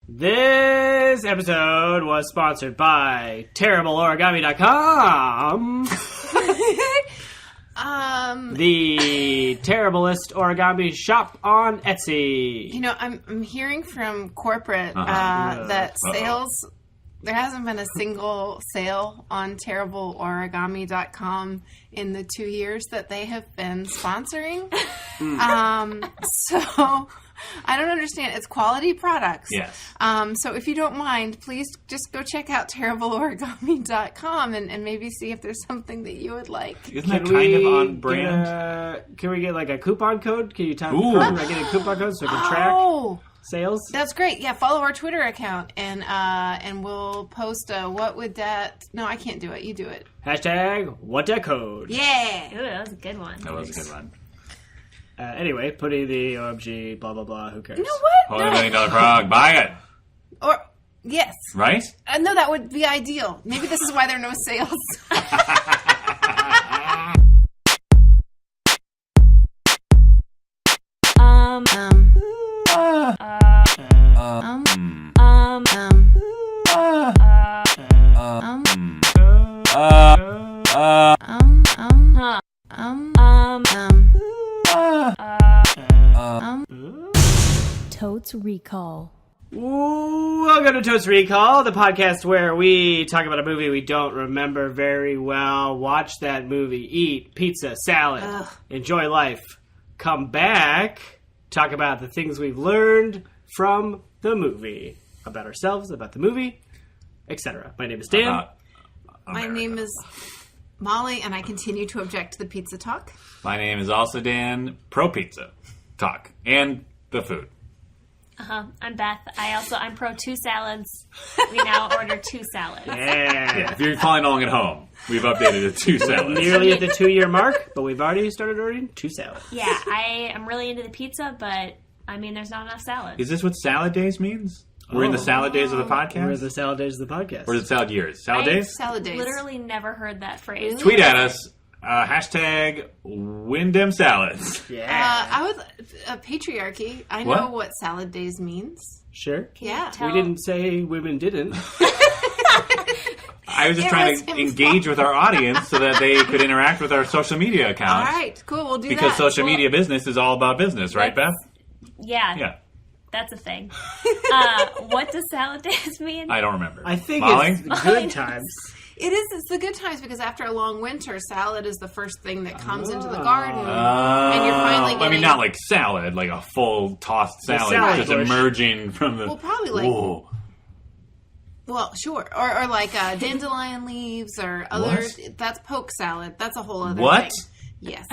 This episode was sponsored by TerribleOrigami.com. The terriblest origami shop on Etsy. You know, I'm hearing from corporate that sales. There hasn't been a single sale on TerribleOrigami.com in the 2 years that they have been sponsoring. So I don't understand. It's quality products. Yes. So if you don't mind, please just go check out TerribleOrigami.com and maybe see if there's something that you would like. Isn't that kind of on brand? Can we get like a coupon code? Can you type Ooh. I get a coupon code so I can track sales? That's great. Yeah, follow our Twitter account and we'll post a what would that... No, I can't do it. You do it. Hashtag what that code. Yeah. Ooh, that was a good one. That was a good one. Anyway, putting the OMG, blah, blah, blah. Who cares? You know what? $1 million frog. Buy it. Or, yes. Right? No, that would be ideal. Maybe this is why there are no sales. Totes Recall. Welcome to Totes Recall, the podcast where we talk about a movie we don't remember very well, watch that movie, eat pizza, salad, enjoy life, come back, talk about the things we've learned from the movie, about ourselves, about the movie, etc. My name is Dan. My name is Molly, and I continue to object to the pizza talk. My name is also Dan. Pro pizza talk and the food. I'm Beth. I'm pro 2 salads. We now order 2 salads. Yeah. If you're following along at home, we've updated to 2 salads. Nearly at the 2-year mark, but we've already started ordering 2 salads. Yeah, I am really into the pizza, but I mean, there's not enough salad. Is this what salad days means? We're in the salad days of the podcast? We're in the salad days of the podcast. Or is it salad years? Salad days? Salad days. Literally never heard that phrase. Tweet at us. Hashtag Wyndham Salads. Yeah. I would patriarchy. I What? know what salad days means. Sure. Yeah. We didn't say women didn't. I was just trying to engage with our audience so that they could interact with our social media accounts. All right, cool. We'll do that. Because social Cool. media business is all about business, right, Beth? Yeah, Yeah. that's a thing. What does salad days mean? I don't remember. I think Molly? it's good times. It is. It's the good times because after a long winter, salad is the first thing that comes into the garden, and you're finally getting... I mean, not like salad, like a full tossed salad, salad just bush. emerging from the... Well, probably like... Whoa. Well, sure. Or like dandelion leaves or other... What? That's poke salad. That's a whole other What? thing. Yes.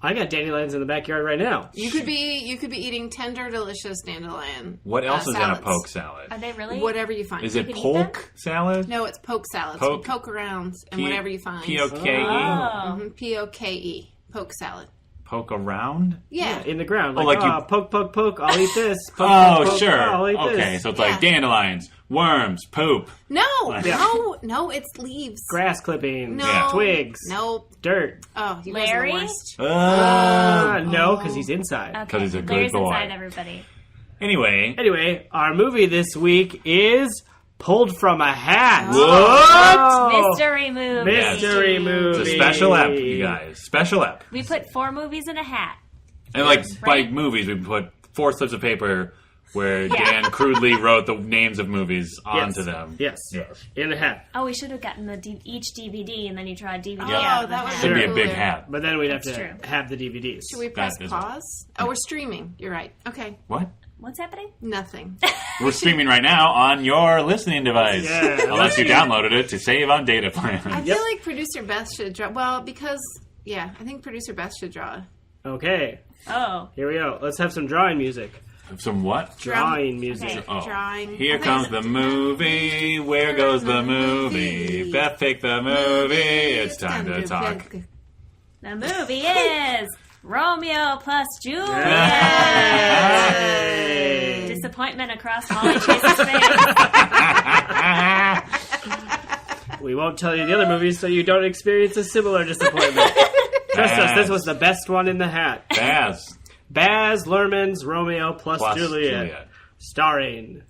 I got dandelions in the backyard right now. You could be eating tender, delicious dandelion. What else is in a salads. poke salad? Are they really? Whatever you find. Is it can eat polk salad? No, it's poke salad. Poke? So poke around and whatever you find. P-O-K-E? Oh. P-O-K-E. Poke salad. Poke around? Yeah. In the ground. Oh, Like, like you- poke, poke, poke, I'll eat this. Poke, Oh, poke, poke, sure. I'll eat Okay, this. so it's Yeah. like dandelions, worms, poop. No, Yeah. no, it's leaves. Grass clippings. No. Yeah. Twigs. Nope. Dirt. Oh, you guys are Larry? the worst. No, because he's inside. Okay. he's a good Larry's boy. inside everybody. Anyway, Anyway, our movie this week is Pulled from a Hat. What? Mystery movie. Mystery movie. it's a special ep, you guys. Special ep. We put 4 movies in a hat. And like Right. by movies, we put 4 slips of paper where Dan crudely wrote the names of movies onto them. Yes. In a hat. Oh, we should have gotten each DVD, and then you try a DVD. Oh, out of that the would hat. Should be a Cooler. big hat. But then we'd have That's to true. have the DVDs. Should we press That is- pause? Oh, we're streaming. You're right. Okay. What? What's happening? Nothing. We're streaming right now on your listening device. Yeah. Unless you downloaded it to save on data plan. I feel like producer Beth should draw. Well, because I think producer Beth should draw. Okay. Oh. Here we go. Let's have some drawing music. Some what? Drawing music. Okay. Oh. Drawing. Here I think comes it's- the movie. Where goes the movie? Beth picked the movie. It's time to talk. The movie is Romeo plus Juliet. Hey. Disappointment across Molly Chase's face. We won't tell you the other movies so you don't experience a similar disappointment. Trust us, this was the best one in the hat. Baz. Baz Luhrmann's Romeo plus Juliet. Starring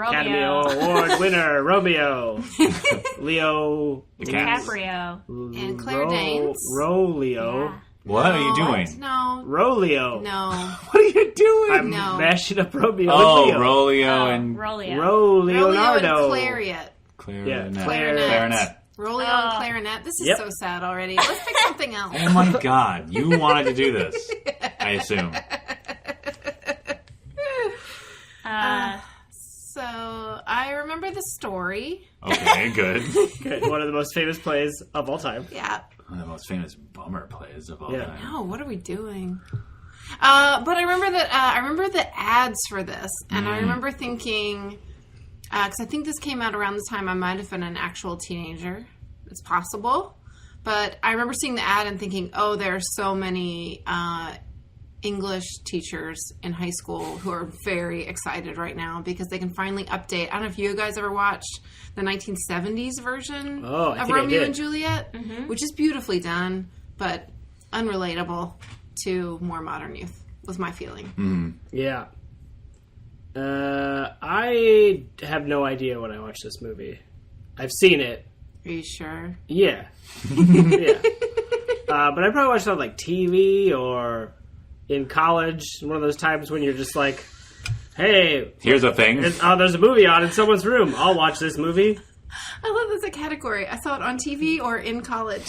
Academy Romeo. Award winner, Romeo. Leo DiCaprio. And Claire Danes. Roleo. Yeah. What are you doing? No. Roleo. No. What are you doing? I'm No. mashing up Romeo Oh, and Leo. Roleo and Roleo. Leonardo. Roleo and Clarinet. Clarinet. Clarinet. Roleo and Clarinet. This is Yep. so sad already. Let's pick something else. Oh my God! You wanted to do this, I assume. So I remember the story. Okay, good. Good. One of the most famous plays of all time. Yeah. One of the most famous bummer plays of all Yeah. time. Oh, what are we doing? But I remember that. I remember the ads for this, and I remember thinking, because I think this came out around the time I might have been an actual teenager. It's possible, but I remember seeing the ad and thinking, oh, there are so many English teachers in high school who are very excited right now because they can finally update. I don't know if you guys ever watched the 1970s version I of think I Romeo did. and Juliet, which is beautifully done, but unrelatable to more modern youth, was my feeling. Yeah. I have no idea when I watched this movie. I've seen it. Are you sure? Yeah. Yeah. But I probably watched it on like TV or in college. One of those times when you're just like, hey, Here's a thing. there's a movie on in someone's room. I'll watch this movie. I love this a category. I saw it on TV or in college.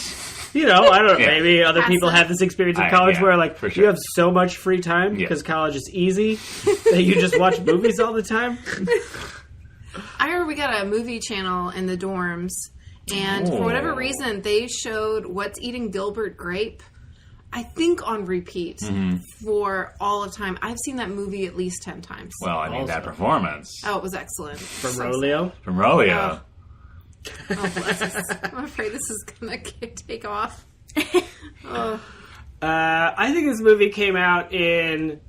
You know, I don't know. Yeah. Maybe other people Passive. have this experience in college yeah, where, like, for you sure. have so much free time Yeah. because college is easy that you just watch movies all the time. I remember we got a movie channel in the dorms, and for whatever reason, they showed What's Eating Gilbert Grape, I think on repeat for all of time. I've seen that movie at least 10 times. Well, I mean, Also. that performance Oh, it was excellent. From So Roleo. from Roleo. Oh, bless us. I'm afraid this is going to take off. Oh. I think this movie came out in...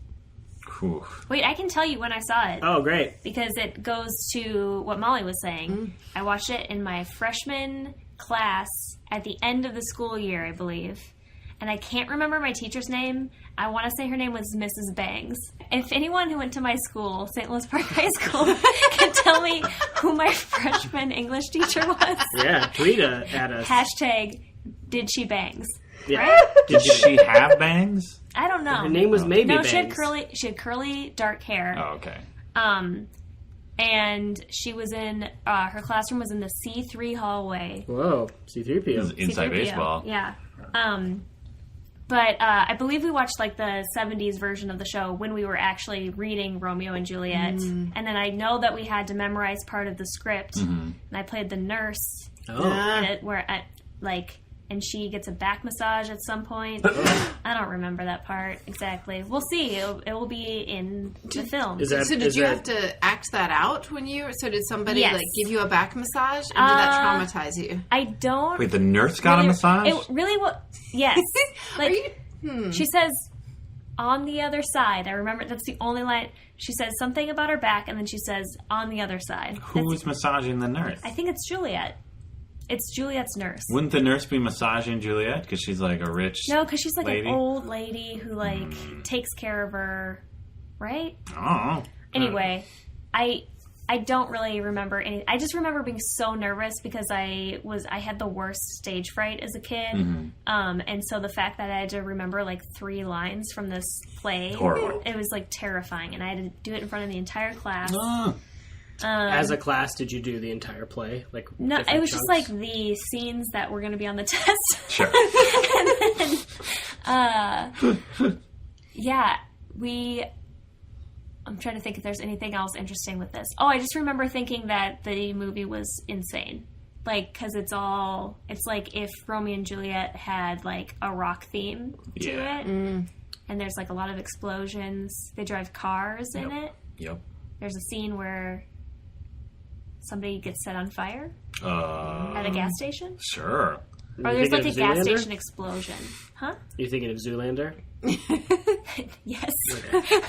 Whew. Wait, I can tell you when I saw it. Oh, great. Because it goes to what Molly was saying. I watched it in my freshman class at the end of the school year, I believe. And I can't remember my teacher's name. I want to say her name was Mrs. Bangs. If anyone who went to my school, St. Louis Park High School, can tell me who my freshman English teacher was, Yeah, tweet at us. hashtag did she bangs. Yeah. Did she have bangs? I don't know. Her name was maybe No, Bangs. she had curly dark hair. Oh, okay. And she was in her classroom was in the C3 hallway. Whoa, C-3PO. Inside C3PO. baseball. Yeah. But I believe we watched like the 70s version of the show when we were actually reading Romeo and Juliet. And then I know that we had to memorize part of the script. And I played the nurse Oh. and she gets a back massage at some point. I don't remember that part exactly. We'll see. It will be in the film. Is that, So did is you that- have to act that out when you... So did somebody Yes. like give you a back massage? And did that traumatize you? I don't... Wait, the nurse got a massage? It really was... Yes. Like, you- she says, on the other side. I remember that's the only line. She says something about her back, and then she says, on the other side. Who's massaging the nurse? I think it's Juliet. It's Juliet's nurse. Wouldn't the nurse be massaging Juliet because she's like a rich? No, because she's like lady? an old lady who like takes care of her, right? Oh. Anyway, I don't really remember any. I just remember being so nervous because I had the worst stage fright as a kid, and so the fact that I had to remember like 3 lines from this play, Horrible. it was like terrifying, and I had to do it in front of the entire class. As a class, did you do the entire play? Like No, different it was just chunks? like the scenes that were going to be on the test. Sure. Yeah, I'm trying to think if there's anything else interesting with this. Oh, I just remember thinking that the movie was insane. Like, because it's like if Romeo and Juliet had like a rock theme to Yeah. it. And there's like a lot of explosions. They drive cars in it. Yep. There's a scene where somebody gets set on fire at a gas station. Sure. Or You there's like thinking a of gas Zoolander? station explosion. Huh? You thinking of Zoolander? Yes.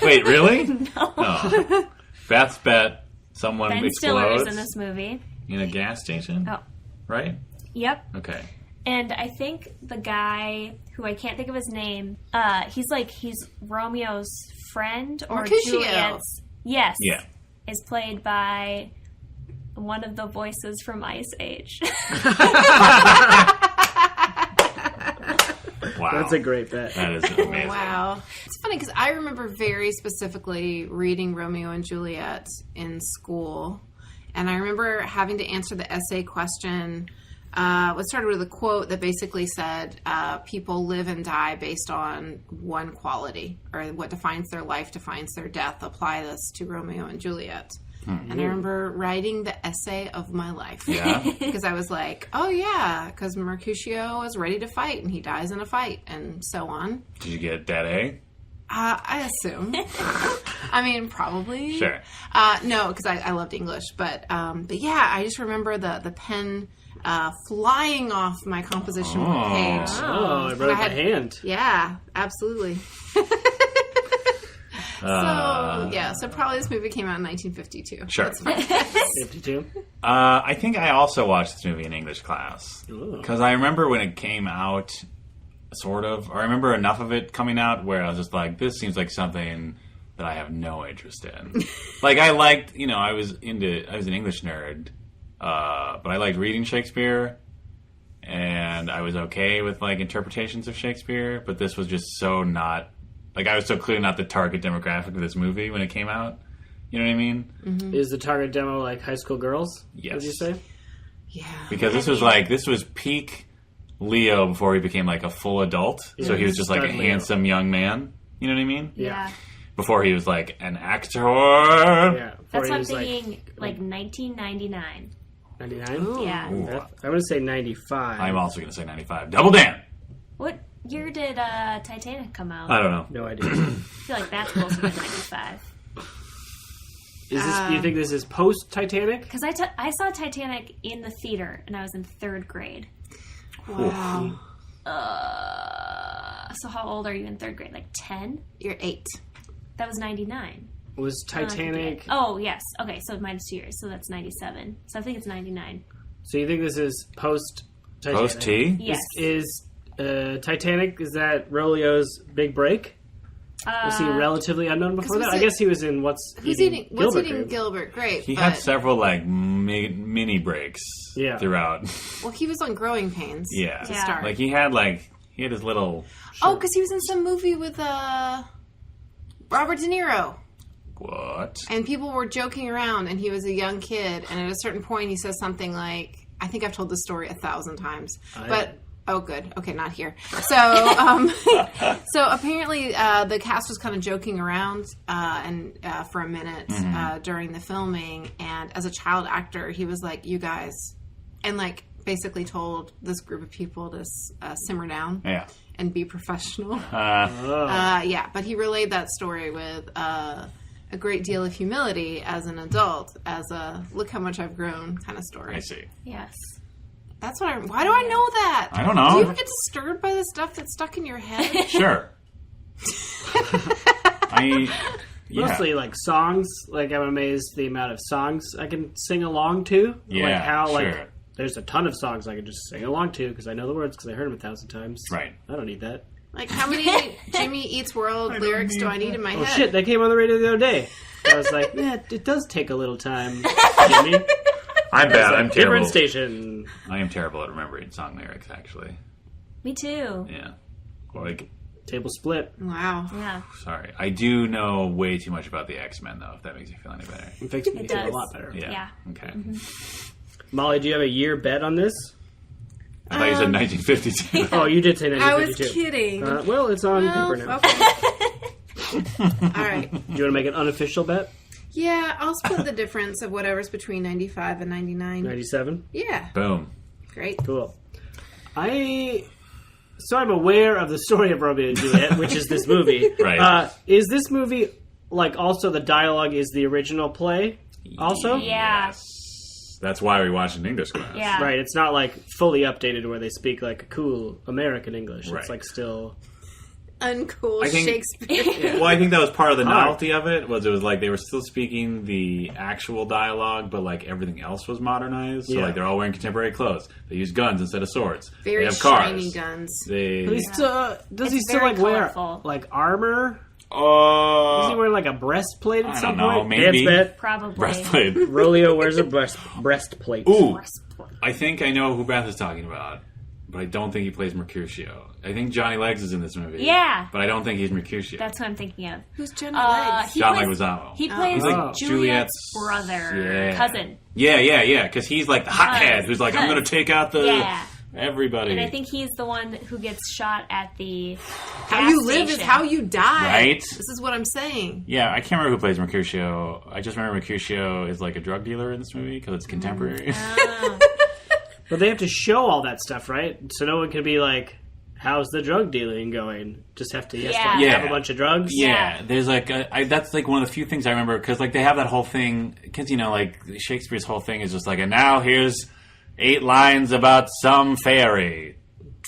Wait, really? No. Oh. Beth's bet someone Ben Stiller explodes is in this movie. in a gas station? Oh. Right? Yep. Okay. And I think the guy who I can't think of his name, he's Romeo's friend or Mercutio. Juliet's. Yes. Yeah. is played by one of the voices from Ice Age. Wow. That's a great bet. That is amazing. Wow. It's funny because I remember very specifically reading Romeo and Juliet in school. And I remember having to answer the essay question. It started with a quote that basically said, people live and die based on one quality, or what defines their life defines their death. Apply this to Romeo and Juliet. And I remember writing the essay of my life. Yeah. Because I was like, oh yeah, because Mercutio is ready to fight and he dies in a fight and so on. Did you get that A? I assume. I mean, probably. Sure. No, because I loved English. But yeah, I just remember the pen flying off my composition page. Oh, I wrote it by hand. Yeah, absolutely. So probably this movie came out in 1952. Sure. That's fine. 52. I think I also watched this movie in English class. Because I remember when it came out, sort of. Or I remember enough of it coming out where I was just like, this seems like something that I have no interest in. Like, I liked, I was an English nerd. But I liked reading Shakespeare. And I was okay with, interpretations of Shakespeare. But this was just so not... I was so clearly not the target demographic of this movie when it came out. You know what I mean? Mm-hmm. Is the target demo high school girls? Yes. Would you say? Yeah. Because this was peak Leo before he became a full adult. Yeah. So he was just a Stud Leo. handsome young man. You know what I mean? Yeah. Before he was an actor. Yeah. That's Before what I'm he was, thinking, 1999. 99? Yeah. Ooh. I'm going to say 95. I'm also going to say 95. Double Dan! What year did Titanic come out? I don't know. No idea. I feel like that's closer to 95. Is this? Do you think this is post Titanic? Because I saw Titanic in the theater, and I was in 3rd grade. Wow. So how old are you in 3rd grade? 10? You're 8. That was 99. Was Titanic? Oh, yes. Okay, so minus 2 years. So that's 97. So I think it's 99. So you think this is post Titanic? Post T? Yes. Is Titanic? Is that Roleo's big break? Was he relatively unknown before that? I guess he was in What's Eating Gilbert? Great. He had several mini breaks throughout. Well, he was on Growing Pains. Yeah. To start. He had his little. Oh, because he was in some movie with Robert De Niro. What? And people were joking around, and he was a young kid. And at a certain point, he says something like, "I think I've told this story 1,000 times, but." Oh, good. Okay, not here. So, so apparently the cast was kind of joking around for a minute during the filming, and as a child actor, he was like, "You guys," and basically told this group of people to simmer down and be professional. Yeah, but he relayed that story with a great deal of humility as an adult, as a "look how much I've grown" kind of story. I see. Yes. That's what why do I know that? I don't know. Do you ever get disturbed by the stuff that's stuck in your head? Sure. Mostly songs. I'm amazed the amount of songs I can sing along to. Yeah, sure. There's a ton of songs I can just sing along to because I know the words because I heard them 1,000 times. Right. I don't need that. How many Jimmy Eats World lyrics do I need in my head? Oh shit, that came on the radio the other day. I was like, yeah, it does take a little time, Jimmy. I'm bad. I'm terrible. Different station. I am terrible at remembering song lyrics, actually. Me too. Yeah. Table split. Wow. Yeah. Sorry. I do know way too much about the X-Men, though, if that makes you feel any better. It makes me feel a lot better. Yeah. Okay. Mm-hmm. Molly, do you have a year bet on this? I thought you said 1952. Oh, you did say 1952. I was kidding. Well, it's on paper now. Okay. All right. Do you want to make an unofficial bet? Yeah, I'll split the difference of whatever's between 95 and 99. 97? Yeah. Boom. Great. Cool. So I'm aware of the story of Romeo and Juliet, which is this movie. Right. Is this movie, also the dialogue is the original play also? Yeah. Yes. That's why we watch in English class. Yeah. Right, it's not fully updated where they speak a cool American English. Right. It's still... Uncool I think- Shakespeare. Well, I think that was part of the novelty of it. Was they were still speaking the actual dialogue, but everything else was modernized. So they're all wearing contemporary clothes. They use guns instead of swords. Very they have cars. shiny guns. Does he still very wear colorful. armor? Was he wearing like a breastplate at some point? Maybe. Dance bet? Probably. Breastplate. Romeo wears a breastplate. Ooh, I think I know who Beth is talking about, but I don't think he plays Mercutio. I think Johnny Legs is in this movie. Yeah. But I don't think he's Mercutio. That's what I'm thinking of. Who's Johnny Legs? John Leguizamo. He plays like Juliet's brother, cousin. Yeah, because he's like the hothead who's like, I'm going to take out everybody. And I think he's the one who gets shot at the How you live is how you die. Right? This is what I'm saying. Yeah, I can't remember who plays Mercutio. I just remember Mercutio is like a drug dealer in this movie because it's contemporary. But they have to show all that stuff, right? So no one can be like, how's the drug dealing going? Just have to have a bunch of drugs? Yeah, there's like, that's like one of the few things I remember because like they have that whole thing, because like Shakespeare's whole thing is just like, and now here's 8 lines about some fairy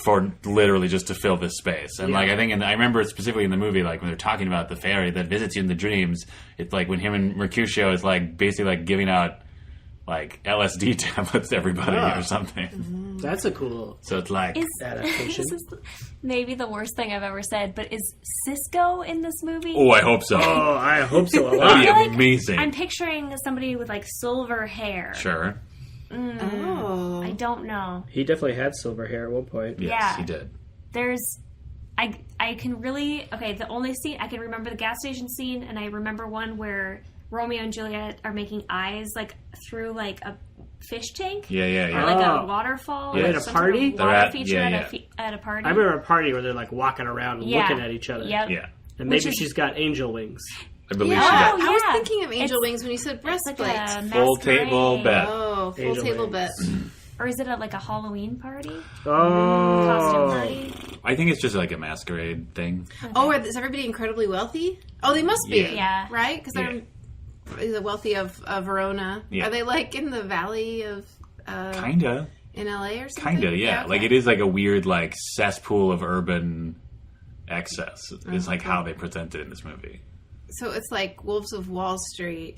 for literally just to fill this space. And like I think, and I remember specifically in the movie, like when they're talking about the fairy that visits you in the dreams, it's like when him and Mercutio is like basically like giving out like LSD tablets to everybody or something. That's a cool So it's like adaptation. This is maybe the worst thing I've ever said, but is Cisco in this movie? oh, I hope so. Oh, I hope so a lot. That'd be amazing. I'm picturing somebody with like silver hair. Sure. I don't know. He definitely had silver hair at one point. Yes, he did. I can really the only scene I can remember the gas station scene, and I remember one where Romeo and Juliet are making eyes like through like a fish tank. Yeah. Or like a waterfall. Yeah, Or at a some party? Sort of water feature at a party. I remember a party where they're like walking around and looking at each other. Yep. Yeah. And maybe she's got angel wings. I believe she I does. was thinking of angel wings when you said breastplate. Like a Full masquerade. table bet. Oh, full Angel table wings. bet. Or is it like a Halloween party? Oh. Costume party? I think it's just like a masquerade thing. Oh, is everybody incredibly wealthy? Oh, they must be. Yeah. Right? Because they're the wealthy of Verona. Yeah. Are they like in the valley of... Kinda. in LA or something? Kinda, yeah. Okay. Like it is like a weird like cesspool of urban excess. It's like how they present it in this movie. So it's like Wolves of Wall Street,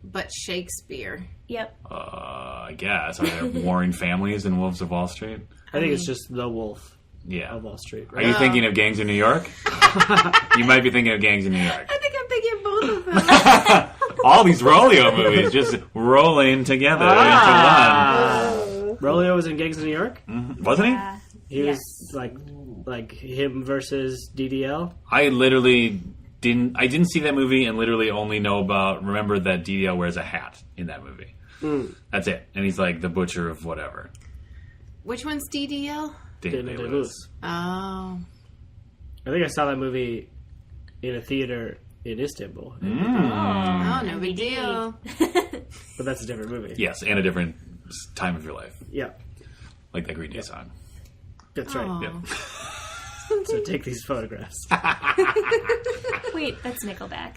but Shakespeare. Yep. I guess. Are there warring families in Wolves of Wall Street? I think it's just the wolf Yeah. of Wall Street. Are you thinking of Gangs in New York? You might be thinking of Gangs in New York. I think I'm thinking both of them. All these Romeo movies just rolling together into Romeo was in Gangs of New York? one. Wasn't he? He was like him versus DDL? I didn't see that movie and literally only remember that DDL wears a hat in that movie. That's it. And he's like the butcher of whatever. Which one's DDL? Daniel Daniel Day-Lewis. Day-Lewis. Oh. I think I saw that movie in a theater in Istanbul. Oh, no big deal. But that's a different movie. Yes, and a different time of your life. Yeah. Like that Green Day song. That's right. Aw. Yep. So take these photographs. Wait, that's Nickelback,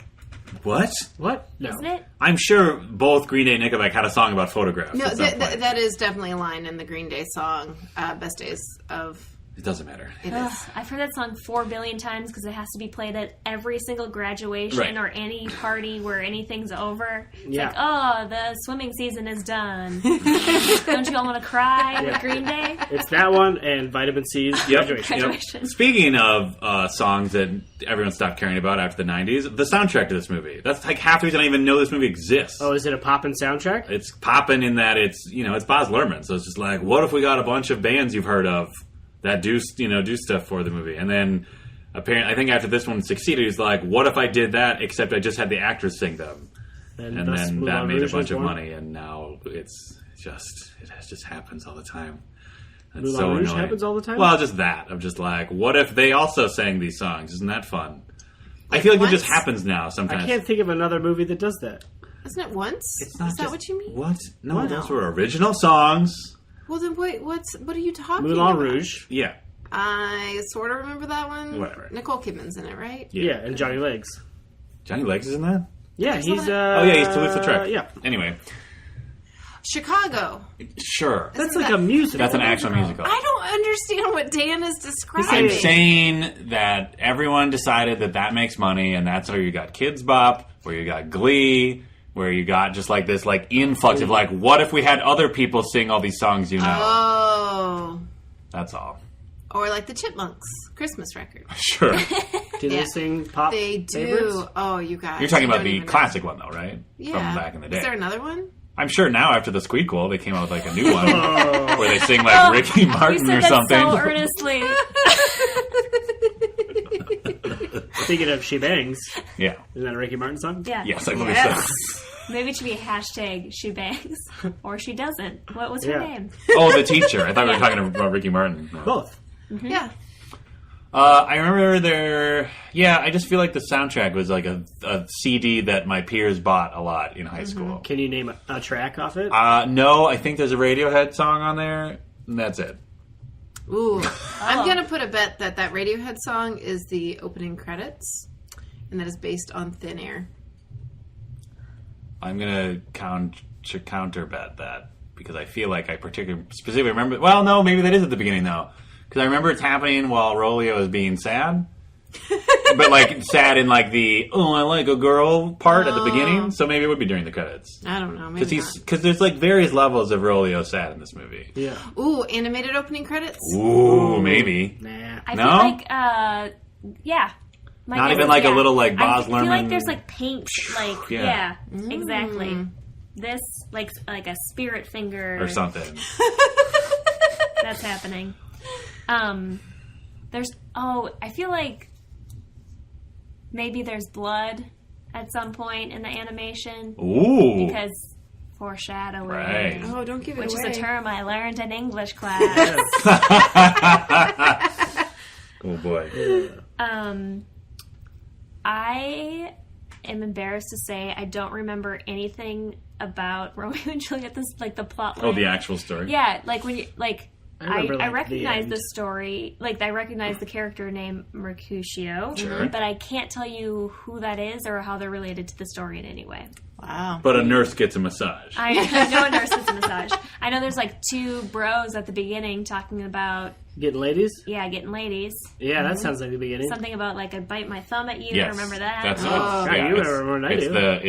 What? What? No. isn't it? I'm sure both Green Day and Nickelback had a song about photographs. No, at some point. that is definitely a line in the Green Day song, Best Days of... It doesn't matter. It Ugh, is. I've heard that song 4 billion times because it has to be played at every single graduation Right. or any party where anything's over. It's Yeah. like, oh, the swimming season is done. Don't you all want to cry with Green Day? It's that one and Vitamin C's Graduation. Graduation. Speaking of songs that everyone stopped caring about after the 90s, the soundtrack to this movie. That's like half the reason I even know this movie exists. Oh, is it a poppin' soundtrack? It's popping in that it's Baz Luhrmann. So it's just like, what if we got a bunch of bands you've heard of that do stuff for the movie? And then apparently, I think after this one succeeded, he's like, what if I did that, except I just had the actors sing them? And thus then Moulin that made a Rouge bunch was of born? money, and now it just happens all the time. That's Moulin so Rouge annoying. happens all the time? Well, just that. I'm just like, what if they also sang these songs? Isn't that fun? I feel like once? it just happens now sometimes. I can't think of another movie that does that. Isn't it once? It's not Is that just- what you mean? What? No, What? those were original songs. Well, then wait, what are you talking Moulin about? Rouge. Yeah. I sort of remember that one. Whatever. Nicole Kidman's in it, right? Yeah, and Johnny Legs. Johnny Legs is in that? Yeah, he's Oh, yeah, he's Toulouse-Lautrec. Yeah. Anyway, Chicago. sure. That's like a musical. That's an actual musical. I don't understand what Dan is describing. I'm saying that everyone decided that makes money, and that's where you got Kids Bop, where you got Glee, where you got just like this like influx of like, what if we had other people sing all these songs you know? Oh. That's all. Or like the Chipmunks Christmas record. Sure. Do they sing pop They do. favorites? Oh, you guys. You're talking I about don't the even classic one, though, right? know. From back in the day. Is there another one? I'm sure now after the Squeakquel, they came out with like a new one where they sing like Ricky Martin you said or that something. so earnestly. Speaking of She Bangs, Yeah. isn't that a Ricky Martin song? Yeah. Yes, I believe Yes. so. Maybe it should be a hashtag she bangs or she doesn't. What was her Yeah. name? Oh, the teacher. I thought we were talking about Ricky Martin. No. Both. Mm-hmm. Yeah. I remember there. Yeah, I just feel like the soundtrack was like a CD that my peers bought a lot in high school. Can you name a track off it? No, I think there's a Radiohead song on there, and that's it. Ooh. I'm going to put a bet that Radiohead song is the opening credits, and that is based on Thin Air. I'm gonna counter bet that because I feel like I specifically remember. Well, no, maybe that is at the beginning though, because I remember it's happening while Romeo is being sad, but like sad in like the I like a girl part at the beginning. So maybe it would be during the credits. I don't know. Maybe Because there's like various levels of Romeo sad in this movie. Yeah. not. Ooh, animated opening credits? Ooh, maybe. Nah. I No? feel like, yeah. My Not guess even is, like a yeah. little, like, Baz I feel like Luhrmann- there's like paint, like Yeah. exactly. This like a spirit finger Or something. that's happening. There's I feel like maybe there's blood at some point in the animation Ooh. because foreshadowing. Right. Oh, don't give it Which away. is a term I learned in English class. Oh boy. I am embarrassed to say I don't remember anything about Romeo and Juliet. This like the plot line. Oh, the actual story. Yeah, like when you like. I remember, I like, recognize the the end. story. Like I recognize the character named Mercutio, Sure. but I can't tell you who that is or how they're related to the story in any way. Wow. But a nurse gets a massage. I know a nurse gets a massage. I know there's like two bros at the beginning talking about Getting ladies? getting ladies. Yeah, that sounds like the beginning. Something about like I bite my thumb at you. Yes, Remember that? That's it. God, you it's- remember more than I do.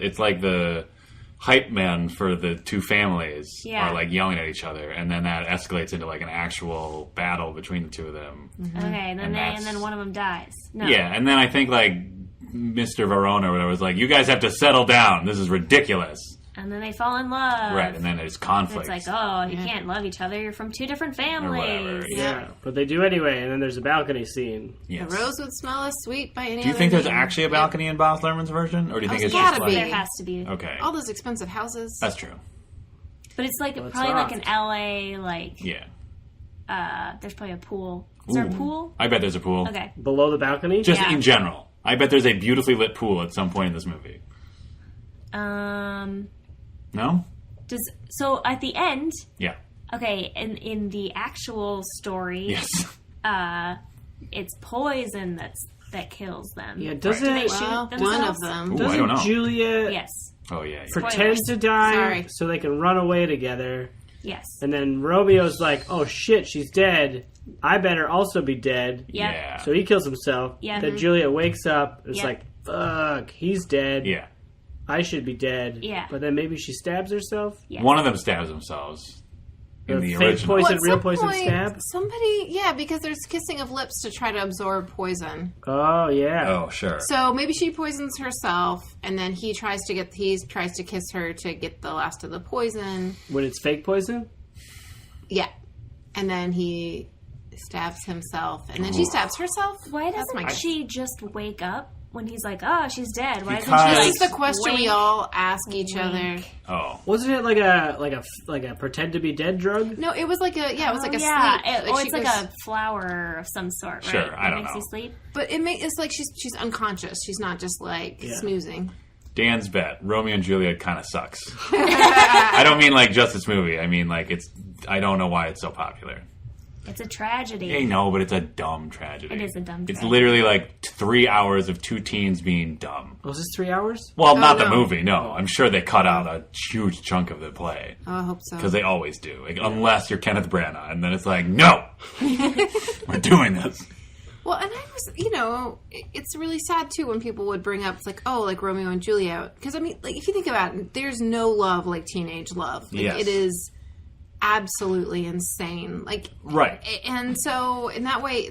It's like the hype man for the two families Yeah. are like yelling at each other, and then that escalates into like an actual battle between the two of them. Okay, and then And then one of them dies. No. Yeah, and then I think like Mr. Verona or whatever was like, "You guys have to settle down. This is ridiculous." And then they fall in love. Right, and then there's conflict. It's like, oh, you can't love each other. You're from two different families. whatever, Yeah, but they do anyway, and then there's a balcony scene. Yes. The rose would smell as sweet by any Do you other think there's name. actually a balcony in Baz Luhrmann's version, or do you think it's There's just gotta like be. There has to be. okay? All those expensive houses. That's true. But it's like Well, it's probably like soft. an LA, like, Yeah. there's probably a pool. Is there a Ooh. pool? I bet there's a pool. Okay. Below the balcony? Just Yeah. in general. I bet there's a beautifully lit pool at some point in this movie. No? So at the end, Yeah. okay, in the actual story, Yes. it's poison that kills them. Yeah, Do doesn't they shoot Well, themselves? one of them. Ooh, I doesn't don't know. Juliet Yes. Oh, yeah. pretend to die Sorry. so they can run away together? Yes. And then Romeo's like, oh shit, she's dead. I better also be dead. Yep. Yeah. So he kills himself. Yeah. Then Juliet wakes up. It's Yep. like, fuck, he's dead. Yeah. I should be dead. Yeah. But then maybe she stabs herself. Yes. One of them stabs themselves in the fake original. poison, Well, at real some poison point, stab. Somebody, because there's kissing of lips to try to absorb poison. Oh yeah. Oh, sure. So maybe she poisons herself, and then he tries to kiss her to get the last of the poison. When it's fake poison. Yeah, and then he stabs himself, and then she stabs herself. Why That's doesn't my- she just wake up when he's like, oh, she's dead? Why Because- doesn't This she is like, the question we wink? all ask each other. Oh. Wasn't it like a pretend to be dead drug? No, it was like a Oh, sleep. It's she like goes- a flower of some sort, Sure, right? I don't That makes know. you sleep. but it's like she's unconscious. She's not just like Yeah. snoozing. Dan's bet. Romeo and Juliet kind of sucks. I don't mean like just this movie. I mean like I don't know why it's so popular. It's a tragedy. I know, but it's a dumb tragedy. It is a dumb It's tragedy. literally like 3 hours of two teens being dumb. Was this 3 hours? Well, not the no. movie, no. I'm sure they cut out a huge chunk of the play. Oh, I hope so. Because they always do. Like, unless you're Kenneth Branagh. And then it's like, no! We're doing this. Well, and I was, it's really sad too when people would bring up, it's like, oh, like Romeo and Juliet. Because, I mean, like, if you think about it, there's no love like teenage love. Like, Yes. it is absolutely insane. Like, Right. And so, in that way,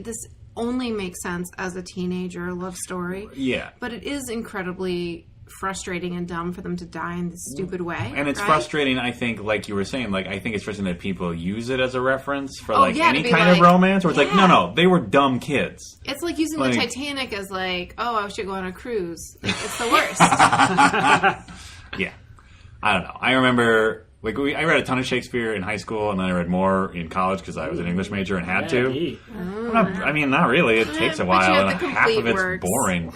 only make sense as a teenager love story. Yeah. But it is incredibly frustrating and dumb for them to die in this stupid way. And it's right? frustrating, I think, like you were saying, like, I think it's frustrating that people use it as a reference for, any to be kind of romance, where it's like, no, they were dumb kids. It's like using the Titanic as like, oh, I should go on a cruise. It's the worst. Yeah. I don't know. I remember, like, I read a ton of Shakespeare in high school, and then I read more in college because I was an English major and had to. Not really. It takes a while, and half of it's boring.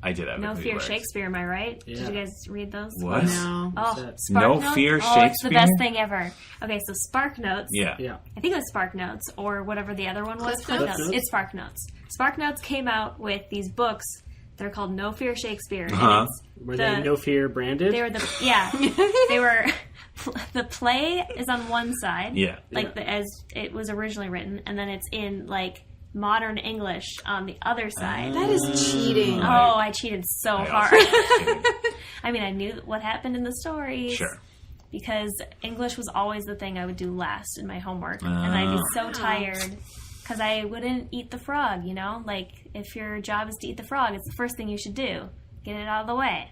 I did have No Fear Shakespeare, am I right? Yeah. Did you guys read those? What? No. Oh, Spark No Notes? Fear Oh, Shakespeare? it's the best thing ever. Okay, so Spark Notes. Yeah. I think it was Spark Notes or whatever the other one was. Cliff Notes? It's Spark Notes. Spark Notes came out with these books. They're called No Fear Shakespeare. Uh-huh. Were they No Fear branded? They were they were. The play is on one side, as it was originally written, and then it's in like modern English on the other side. That is cheating. Oh, I cheated so hard. I mean, I knew what happened in the stories. Sure. Because English was always the thing I would do last in my homework. And I'd be so tired because I wouldn't eat the frog, you know? Like, if your job is to eat the frog, it's the first thing you should do. Get it out of the way.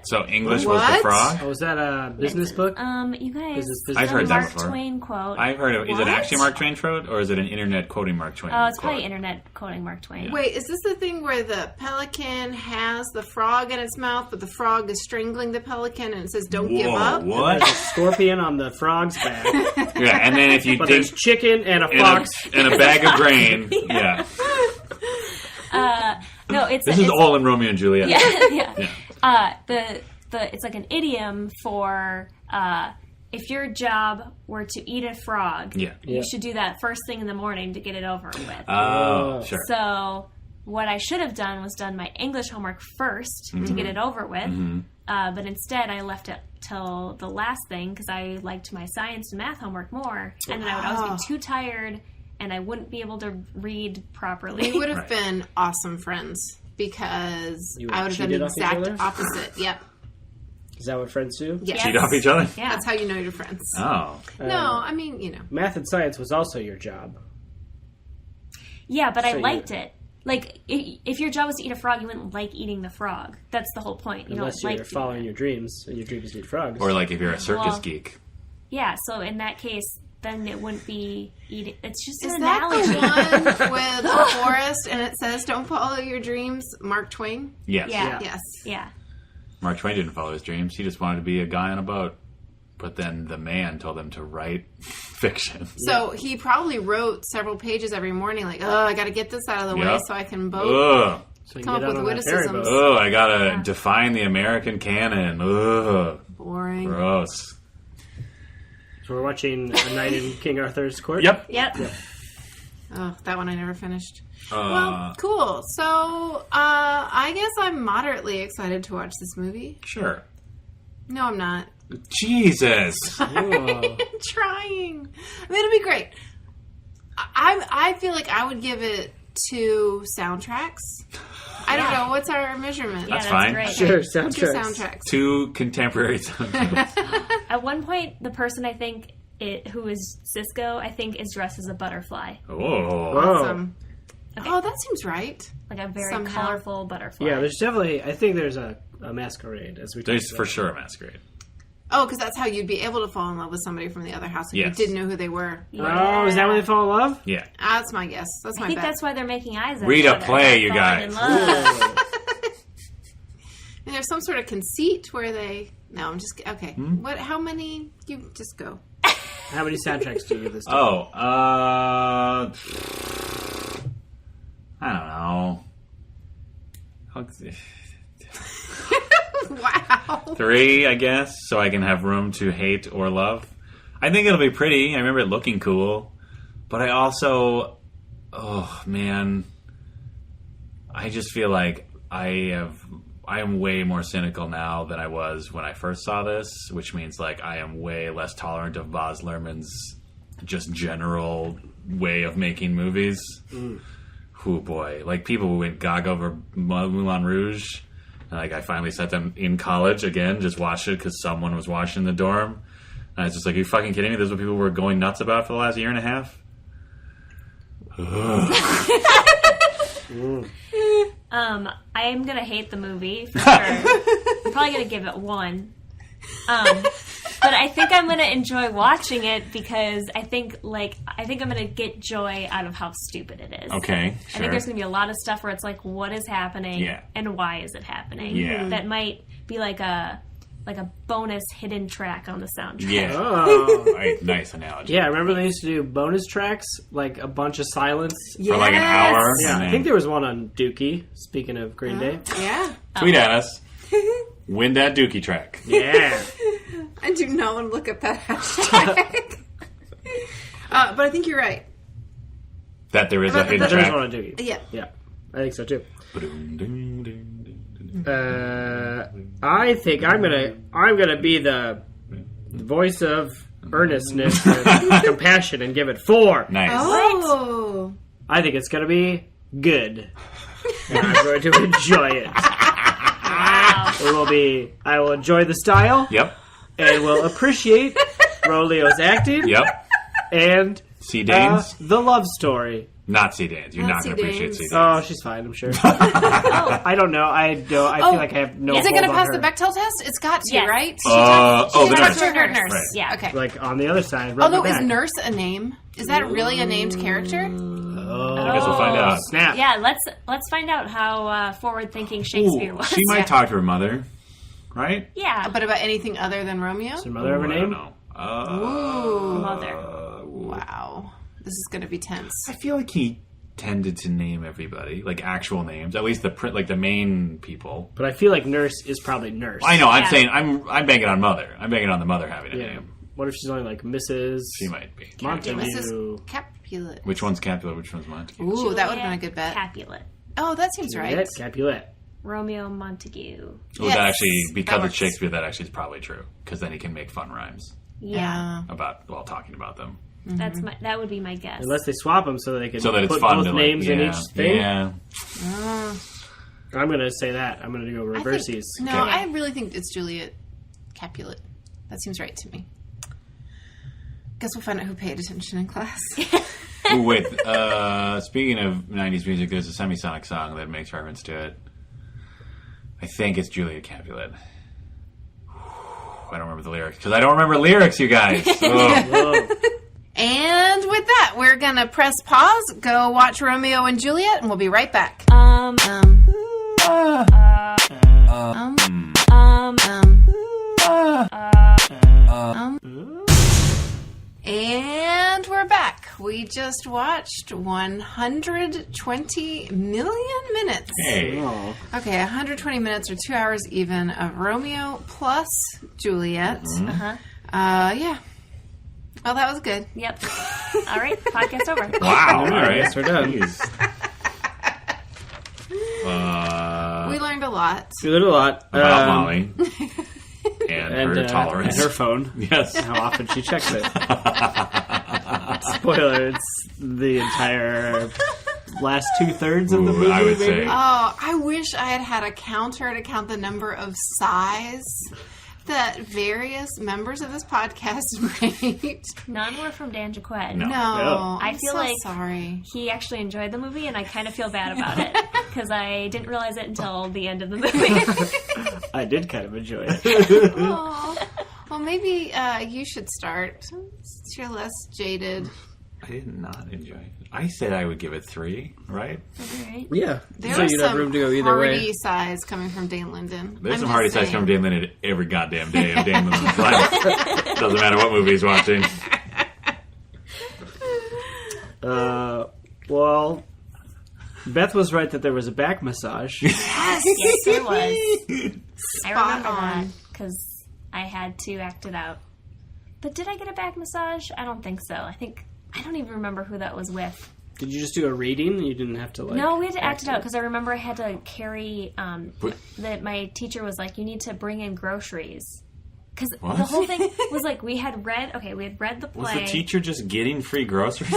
So English was the frog? Oh, was that a business book? You guys, I've heard that Mark before. Twain quote. I've heard of. Is it actually Mark Twain quote, or is it an internet quoting Mark Twain? Oh, it's probably internet quoting Mark Twain. Wait, is this the thing where the pelican has the frog in its mouth, but the frog is strangling the pelican, and it says, "Don't give up"? What? There's a scorpion on the frog's back. Yeah, and then if you But dig there's chicken and a fox. and a bag of grain, yeah. No, it's This is all in Romeo and Juliet. Yeah. It's like an idiom for if your job were to eat a frog, you should do that first thing in the morning to get it over with. Oh, sure. So what I should have done was done my English homework first to get it over with. But instead, I left it till the last thing because I liked my science and math homework more. And then I would always be too tired and I wouldn't be able to read properly. We would have been awesome friends because You I would have done cheated the off each exact other? opposite. Yep. Is that what friends do? Yes. Cheat off each other? Yeah. That's how you know your friends. Oh. No, I mean, you know. Math and science was also your job. Yeah, but I So liked it. Like, if your job was to eat a frog, you wouldn't like eating the frog. That's the whole point. You Unless don't you're like following your dreams, and your dreams need frogs. Or like if you're a circus Well, geek. Yeah, so in that case, then it wouldn't be eating. It's just Is an that analogy. the one with a forest and it says, "Don't follow your dreams"? Mark Twain? Yes. Yeah. Yes. Yeah. Mark Twain didn't follow his dreams. He just wanted to be a guy on a boat. But then the man told him to write fiction. So he probably wrote several pages every morning, like, "Oh, I got to get this out of the way Yep. so I can boat." Ugh. so you come can up get out with on that ferry witticisms. boat. Ugh, I gotta define the American canon. Ugh. Boring. Gross. So we're watching A Night in King Arthur's Court? Yep. Yep. Oh, that one I never finished. Uh, Well, cool. So I guess I'm moderately excited to watch this movie. Sure. No, I'm not. Jesus. Whoa. I'm trying. I mean, it'll be great. I feel like I would give it 2 soundtracks. I don't know. What's our measurement? That's Yeah, fine. Great. Sure, 2 soundtracks. soundtracks. 2 contemporary soundtracks. At one point, the person I think who is Cisco, I think, is dressed as a butterfly, Oh. Whoa. Awesome. Oh, that seems right. like a very Somehow. colorful butterfly. Yeah, there's definitely, I think there's a masquerade, as we talked There's about. for sure a masquerade. Oh, because that's how you'd be able to fall in love with somebody from the other house if Yes. you didn't know who they were. Oh, is that when they fall in love? Yeah. That's my guess. That's my I think bet. that's why they're making eyes at Read each a other. play, you Falling in guys. love. And there's some sort of conceit where they. No, I'm just okay. Hmm? What? How many? You just go. How many soundtracks do you give this to? Oh, I don't know. Wow. 3, I guess, so I can have room to hate or love. I think it'll be pretty. I remember it looking cool. But I also... Oh, man. I just feel like I am way more cynical now than I was when I first saw this, which means, like, I am way less tolerant of Baz Luhrmann's just general way of making movies. Oh, boy. Like, people who went gaga over Moulin Rouge... Like, I finally sat them in college again, just watched it because someone was watching the dorm. And I was just like, are you fucking kidding me? This is what people were going nuts about for the last year and a half? I am gonna hate the movie for sure. I'm probably gonna give it 1. But I think I'm gonna enjoy watching it because I think I'm gonna get joy out of how stupid it is. Okay, I think there's gonna be a lot of stuff where it's like, what is happening, and why is it happening? Yeah. That might be like a bonus hidden track on the soundtrack. Yeah. Oh. Right, nice analogy. Yeah, remember they used to do bonus tracks, like a bunch of silence? For like an hour. Yeah, I think there was one on Dookie, speaking of Green Day. Yeah. Tweet at us. Win that Dookie track. Yeah. I do not want to look up that hashtag. But I think you're right. That there is a hidden There's track. one on Dookie. Yeah. Yeah, I think so too. I think I'm gonna be the voice of earnestness and compassion and give it 4. Nice. Oh. I think it's gonna be good, and I'm going to enjoy it. I will enjoy the style. Yep. And will appreciate Roleo's acting. Yep. And C. Danes? the love story. Not C. Danes. You're not C. going to appreciate C. Danes. Danes. Oh, she's fine, I'm sure. I don't know. I feel like I have no. Is it going to pass the Bechdel test? It's got to, Yes. right? The She nurse. talked to her nurse. Right. Yeah. Okay. Like on the other side. Although, is nurse a name? Is that really a named character? Oh, I guess we'll find out. Snap. Yeah, let's find out how forward-thinking Shakespeare Ooh, was. she might talk to her mother, right? Yeah, But about anything other than Romeo? Is her mother ever Ooh, I don't named? know. Ooh. mother. Wow. This is going to be tense. I feel like he tended to name everybody, like actual names, at least the main people. But I feel like nurse is probably nurse. I know. I'm Yeah. saying I'm banking on mother. I'm banking on the mother having a Yeah. name. What if she's only like Mrs. She might be. Montague? Mrs. Capulet. Which one's Capulet? Which one's Montague? Ooh, that would have been a good bet. Capulet. Oh, that seems right. Juliet, Capulet. Romeo Montague. Oh, Yes, that actually, that because works. it's Shakespeare, that actually is probably true. Because then he can make fun rhymes Yeah. while talking about them. That would be my guess. Unless they swap them so that they can So that it's put fun both to names in each thing. Yeah. I'm going to say that. I'm going to go reverses. No, Okay. I really think it's Juliet Capulet. That seems right to me. Guess we'll find out who paid attention in class. Ooh, wait. Speaking of 90s music, there's a Semisonic song that makes reference to it. I think it's Julia Capulet. I don't remember the lyrics. Because I don't remember lyrics, you guys. Oh. Whoa. And with that, we're going to press pause, go watch Romeo and Juliet, and we'll be right back. And we're back. We just watched 120 million minutes. Hey. Oh. Okay, 120 minutes or 2 hours even of Romeo plus Juliet. Yeah. Well, that was good. Yep. All right, podcast over. Wow. All right. Yes, we're done. Jeez. We learned a lot. We learned a lot. About Molly. And her tolerance. And her phone. Yes. How often she checks it. Spoiler, it's the entire last 2/3 of the movie, I would maybe? say. Oh, I wish I had had a counter to count the number of sighs that various members of this podcast made. None were from Dan Jaquette. No. No, I I'm feel so like sorry. he actually enjoyed the movie, and I kind of feel bad about it because I didn't realize it until the end of the movie. I did kind of enjoy it. Aw. Well, maybe you should start. Since you're less jaded. I did not enjoy it. I said I would give it 3, right? Right? Yeah. There So was you'd have some room to go either hearty way. sighs coming from Dane Linden. There's I'm some just hearty sighs saying. from Dan Linden every goddamn day of Dan Linden's life. Doesn't matter what movie he's watching. Well, Beth was right that there was a back massage. Yes, there was. I remember on. that because I had to act it out. But did I get a back massage? I don't think so. I don't even remember who that was with. Did you just do a reading? You didn't have to, like... No, we had to act it out because I remember I had to carry. That my teacher was like, "You need to bring in groceries." Because the What? whole thing was like we had read the play. Was the teacher just getting free groceries?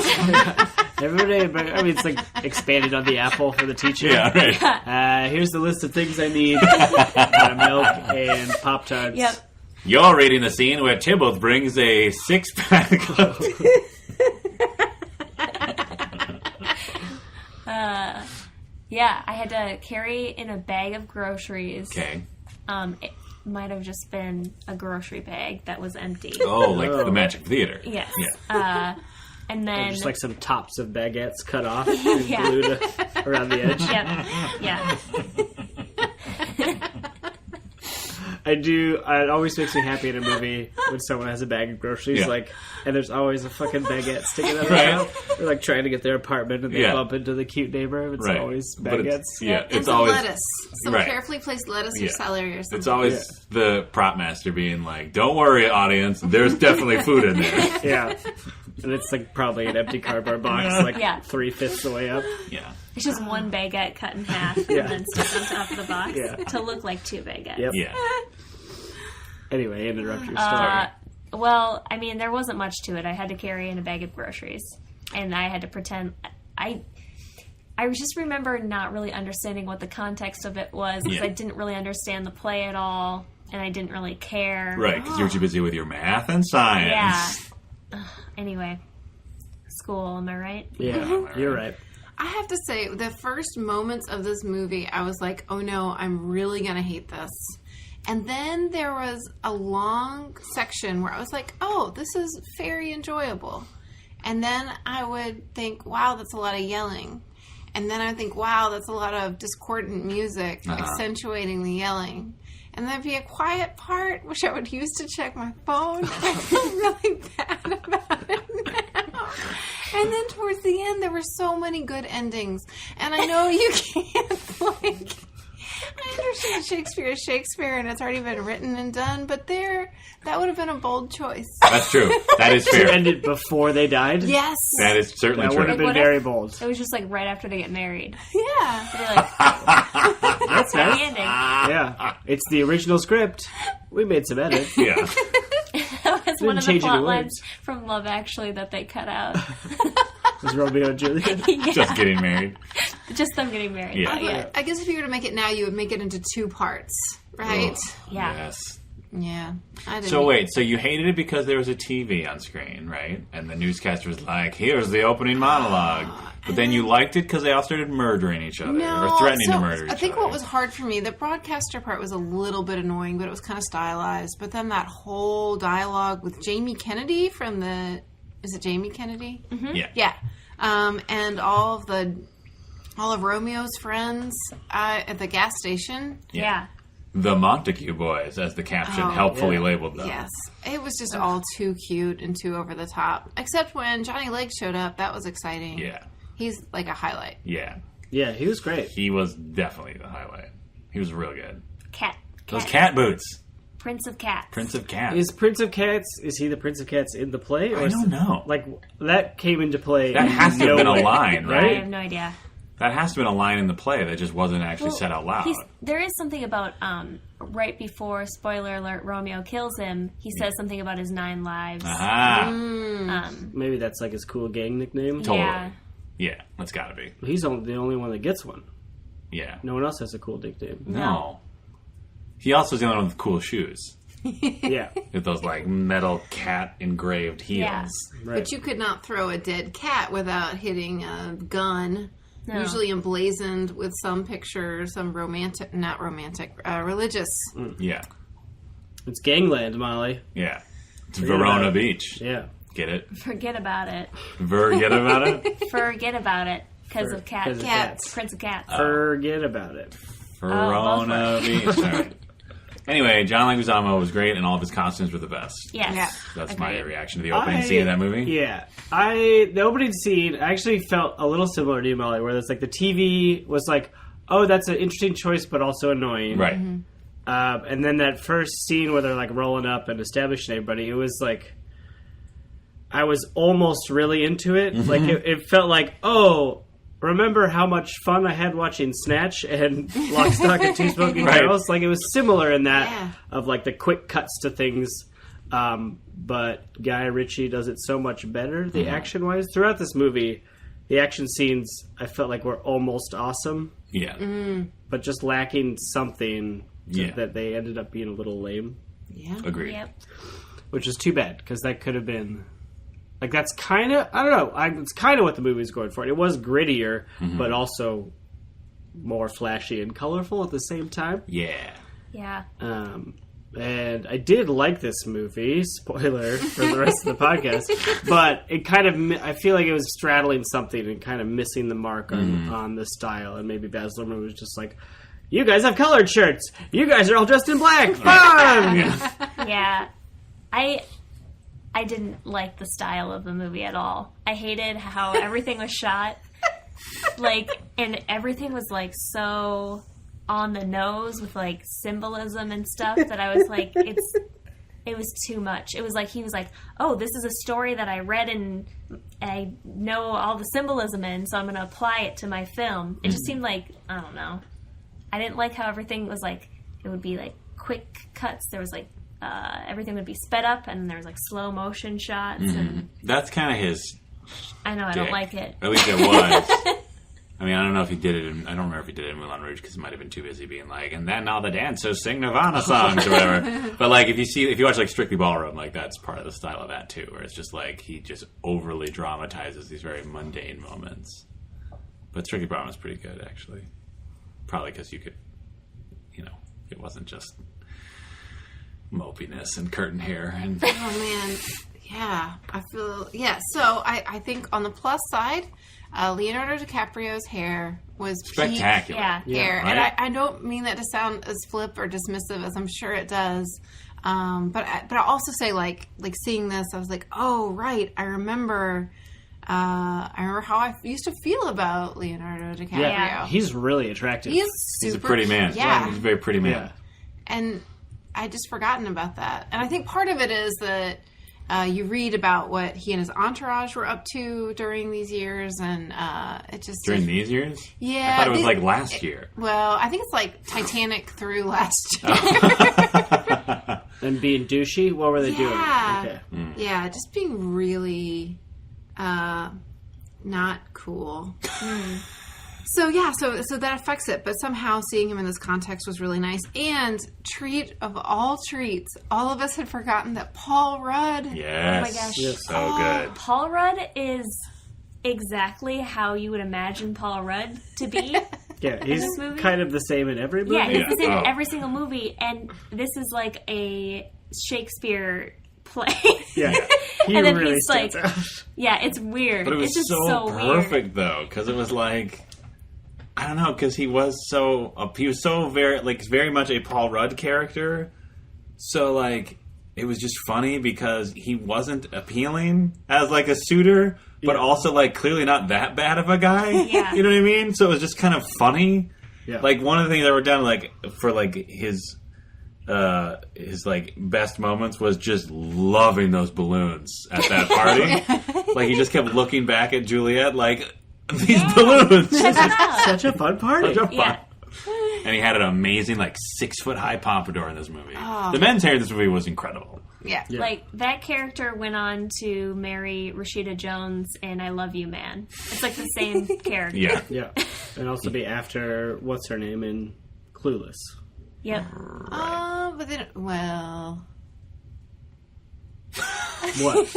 Everybody, but, I mean, it's like expanded on the apple for the teacher. Yeah, right. Here's the list of things I need. Milk and Pop-Tarts. Yep. You're reading the scene where Tybalt brings a 6-pack of... Yeah, I had to carry in a bag of groceries. Okay. It might have just been a grocery bag that was empty. Oh, like the Magic Theater. Yes. Yeah. And then... Just like some tops of baguettes cut off and glued around the edge. Yeah. It always makes me happy in a movie when someone has a bag of groceries, Yeah. and there's always a fucking baguette sticking out of Right. the top. They're like trying to get their apartment and they bump into the cute neighbor. It's Right. always But baguettes. And it's some always lettuce. Some Right. carefully placed lettuce or celery or something. It's always the prop master being like, "Don't worry, audience. There's definitely food in there." Yeah. And it's like probably an empty cardboard box, like 3/5 the way up. Yeah. It's just one baguette cut in half and then stuck on top of the box to look like two baguettes. Yep. Yeah. Anyway, interrupt your story. Well, I mean, there wasn't much to it. I had to carry in a bag of groceries, and I had to pretend. I just remember not really understanding what the context of it was because I didn't really understand the play at all, and I didn't really care. Right, because you were too busy with your math and science. Yeah. Anyway, school, am I right? Yeah, you're right. I have to say, the first moments of this movie, I was like, oh no, I'm really going to hate this. And then there was a long section where I was like, oh, this is very enjoyable. And then I would think, wow, that's a lot of yelling. And then I would think, wow, that's a lot of discordant music accentuating the yelling. And there'd be a quiet part, which I would use to check my phone. I feel really bad about it now. And then towards the end, there were so many good endings. And I know you can't, I understand Shakespeare is Shakespeare and it's already been written and done, but that would have been a bold choice. That's true. That is fair. To end it before they died? Yes. That is certainly That true. would have been very bold. It was just like right after they get married. Yeah. They're like, That's the nice. ending. Yeah. It's the original script. We made some edits. Yeah. That was one of the change any plot words. lines from Love Actually that they cut out. It was Romeo and Juliet. Just getting married. Just them getting married. Yeah. Yeah. I guess if you were to make it now, you would make it into 2 parts, right? Yeah. Yes. Yeah. I didn't. So wait, so you hated it because there was a TV on screen, right? And the newscaster was like, "Here's the opening monologue." But then you liked it because they all started murdering each other or threatening to murder each other. I think what was hard for me, the broadcaster part was a little bit annoying, but it was kind of stylized. But then that whole dialogue with Jamie Kennedy from is it Jamie Kennedy? Mm-hmm. Yeah. Yeah. And all of Romeo's friends at the gas station. Yeah. The Montague Boys, as the caption helpfully labeled them. Yes. It was just all too cute and too over the top. Except when Johnny Legs showed up, that was exciting. Yeah. He's like a highlight. Yeah. Yeah, he was great. He was definitely the highlight. He was real good. Those Cat. cat boots. Prince of Cats. Prince of Cats. Is Prince of Cats, is he the Prince of Cats in the play? Or I don't know. Like, that came into play. That has to have been a nowhere, line, I right? have no idea. That has to have been a line in the play that just wasn't actually said out loud. There is something about right before, spoiler alert, Romeo kills him. He says something about his 9 lives. Aha. Maybe that's like his cool gang nickname. Totally. Yeah. Yeah, that's gotta be. He's the only one that gets one. Yeah. No one else has a cool nickname. No. He also is the only one with cool shoes. Yeah. With those, like, metal cat engraved heels. Yeah. Right. But you could not throw a dead cat without hitting a gun. No. Usually emblazoned with some picture, some religious. Yeah. It's gangland, Molly. Yeah. It's Forget Verona about it. Beach. Yeah. Get it? Forget about it. Forget about it? Forget about it. Because of cats. 'cause of Cats. Prince of Cats. Forget about it. Verona Beach. All right. Anyway, John Leguizamo was great, and all of his costumes were the best. Yes. Yeah. That's Agreed. my reaction to the opening scene of that movie. Yeah. The opening scene actually felt a little similar to you, Molly, where it's like the TV was like, oh, that's an interesting choice, but also annoying. Right. And then that first scene where they're like rolling up and establishing everybody, it was like, I was almost really into it. Like, it felt like, oh, remember how much fun I had watching Snatch and Lock, Stock, and Two Smoking Right. Barrels? Like, it was similar in that, Yeah. of like the quick cuts to things. But Guy Ritchie does it so much better, the action-wise. Throughout this movie, the action scenes, I felt like were almost awesome, Yeah. but just lacking something Yeah. that they ended up being a little lame, Yeah. Agreed. Yep. which is too bad, because that could have been Like, that's kind of, I don't know, it's kind of what the movie was going for. It was grittier, but also more flashy and colorful at the same time. Yeah. Yeah. And I did like this movie, spoiler for the rest of the podcast, but it kind of, I feel like it was straddling something and kind of missing the mark on the style, and maybe Baz Luhrmann was just like, you guys have colored shirts! You guys are all dressed in black! Fun! Yeah. I didn't like the style of the movie at all. I hated how everything was shot. Like, and everything was, like, so on the nose with, like, symbolism and stuff that I was like, it was too much. It was like, he was like, oh, this is a story that I read and I know all the symbolism in, so I'm going to apply it to my film. It just seemed like, I don't know. I didn't like how everything was, like, it would be, like, quick cuts. There was, like, everything would be sped up, and there was, like, slow motion shots. And That's kind of his I know, I don't like it. At least it was. I mean, I don't know if he did it I don't remember if he did it in Moulin Rouge, because he might have been too busy being like, and then all the dancers sing Nirvana songs or whatever. But, like, if you watch, like, Strictly Ballroom, like, that's part of the style of that, too, where it's just, like, he just overly dramatizes these very mundane moments. But Strictly Ballroom was pretty good, actually. Probably because you could, it wasn't just mopiness and curtain hair. And Oh, man. Yeah. I feel... Yeah. So, I think on the plus side, Leonardo DiCaprio's hair was spectacular. Yeah. hair. Right? And I don't mean that to sound as flip or dismissive as I'm sure it does. But I also say, like seeing this, I was like, oh, right. I remember how I used to feel about Leonardo DiCaprio. Yeah, he's really attractive. He's super... He's a pretty man. Yeah. He's a very pretty man. Yeah. And I'd just forgotten about that. And I think part of it is that you read about what he and his entourage were up to during these years, and it just... During these years? Yeah. I thought it was like last year. Well, I think it's like Titanic through last year. And being douchey? What were they doing? Okay. Yeah, just being really not cool. So that affects it, but somehow seeing him in this context was really nice. And treat of all treats, all of us had forgotten that Paul Rudd. Yes. Oh my gosh. Yes. So good. Paul Rudd is exactly how you would imagine Paul Rudd to be. Yeah, he's this movie? kind of the same in every movie. Yeah, he's the same Oh. in every single movie, and this is like a Shakespeare play. Yeah. He And then really he's stands like- out. Yeah, it's weird. But it was it's just so weird. perfect, though, because it was like... I don't know, because he was so very much a Paul Rudd character. So, like, it was just funny because he wasn't appealing as, like, a suitor, but also, like, clearly not that bad of a guy. Yeah. You know what I mean? So it was just kind of funny. Yeah. Like, one of the things that were done, like, for, like, his like, best moments was just loving those balloons at that party. Like, he just kept looking back at Juliet, like... These balloons. Such a fun party. Such a fun. Yeah. And he had an amazing, like, 6-foot-high pompadour in this movie. The men's hair in this movie was incredible. Yeah. Yeah. Like, that character went on to marry Rashida Jones in I Love You, Man. It's like the same character. Yeah. Yeah. And also be after, what's her name in Clueless? Yep. But then, well... What?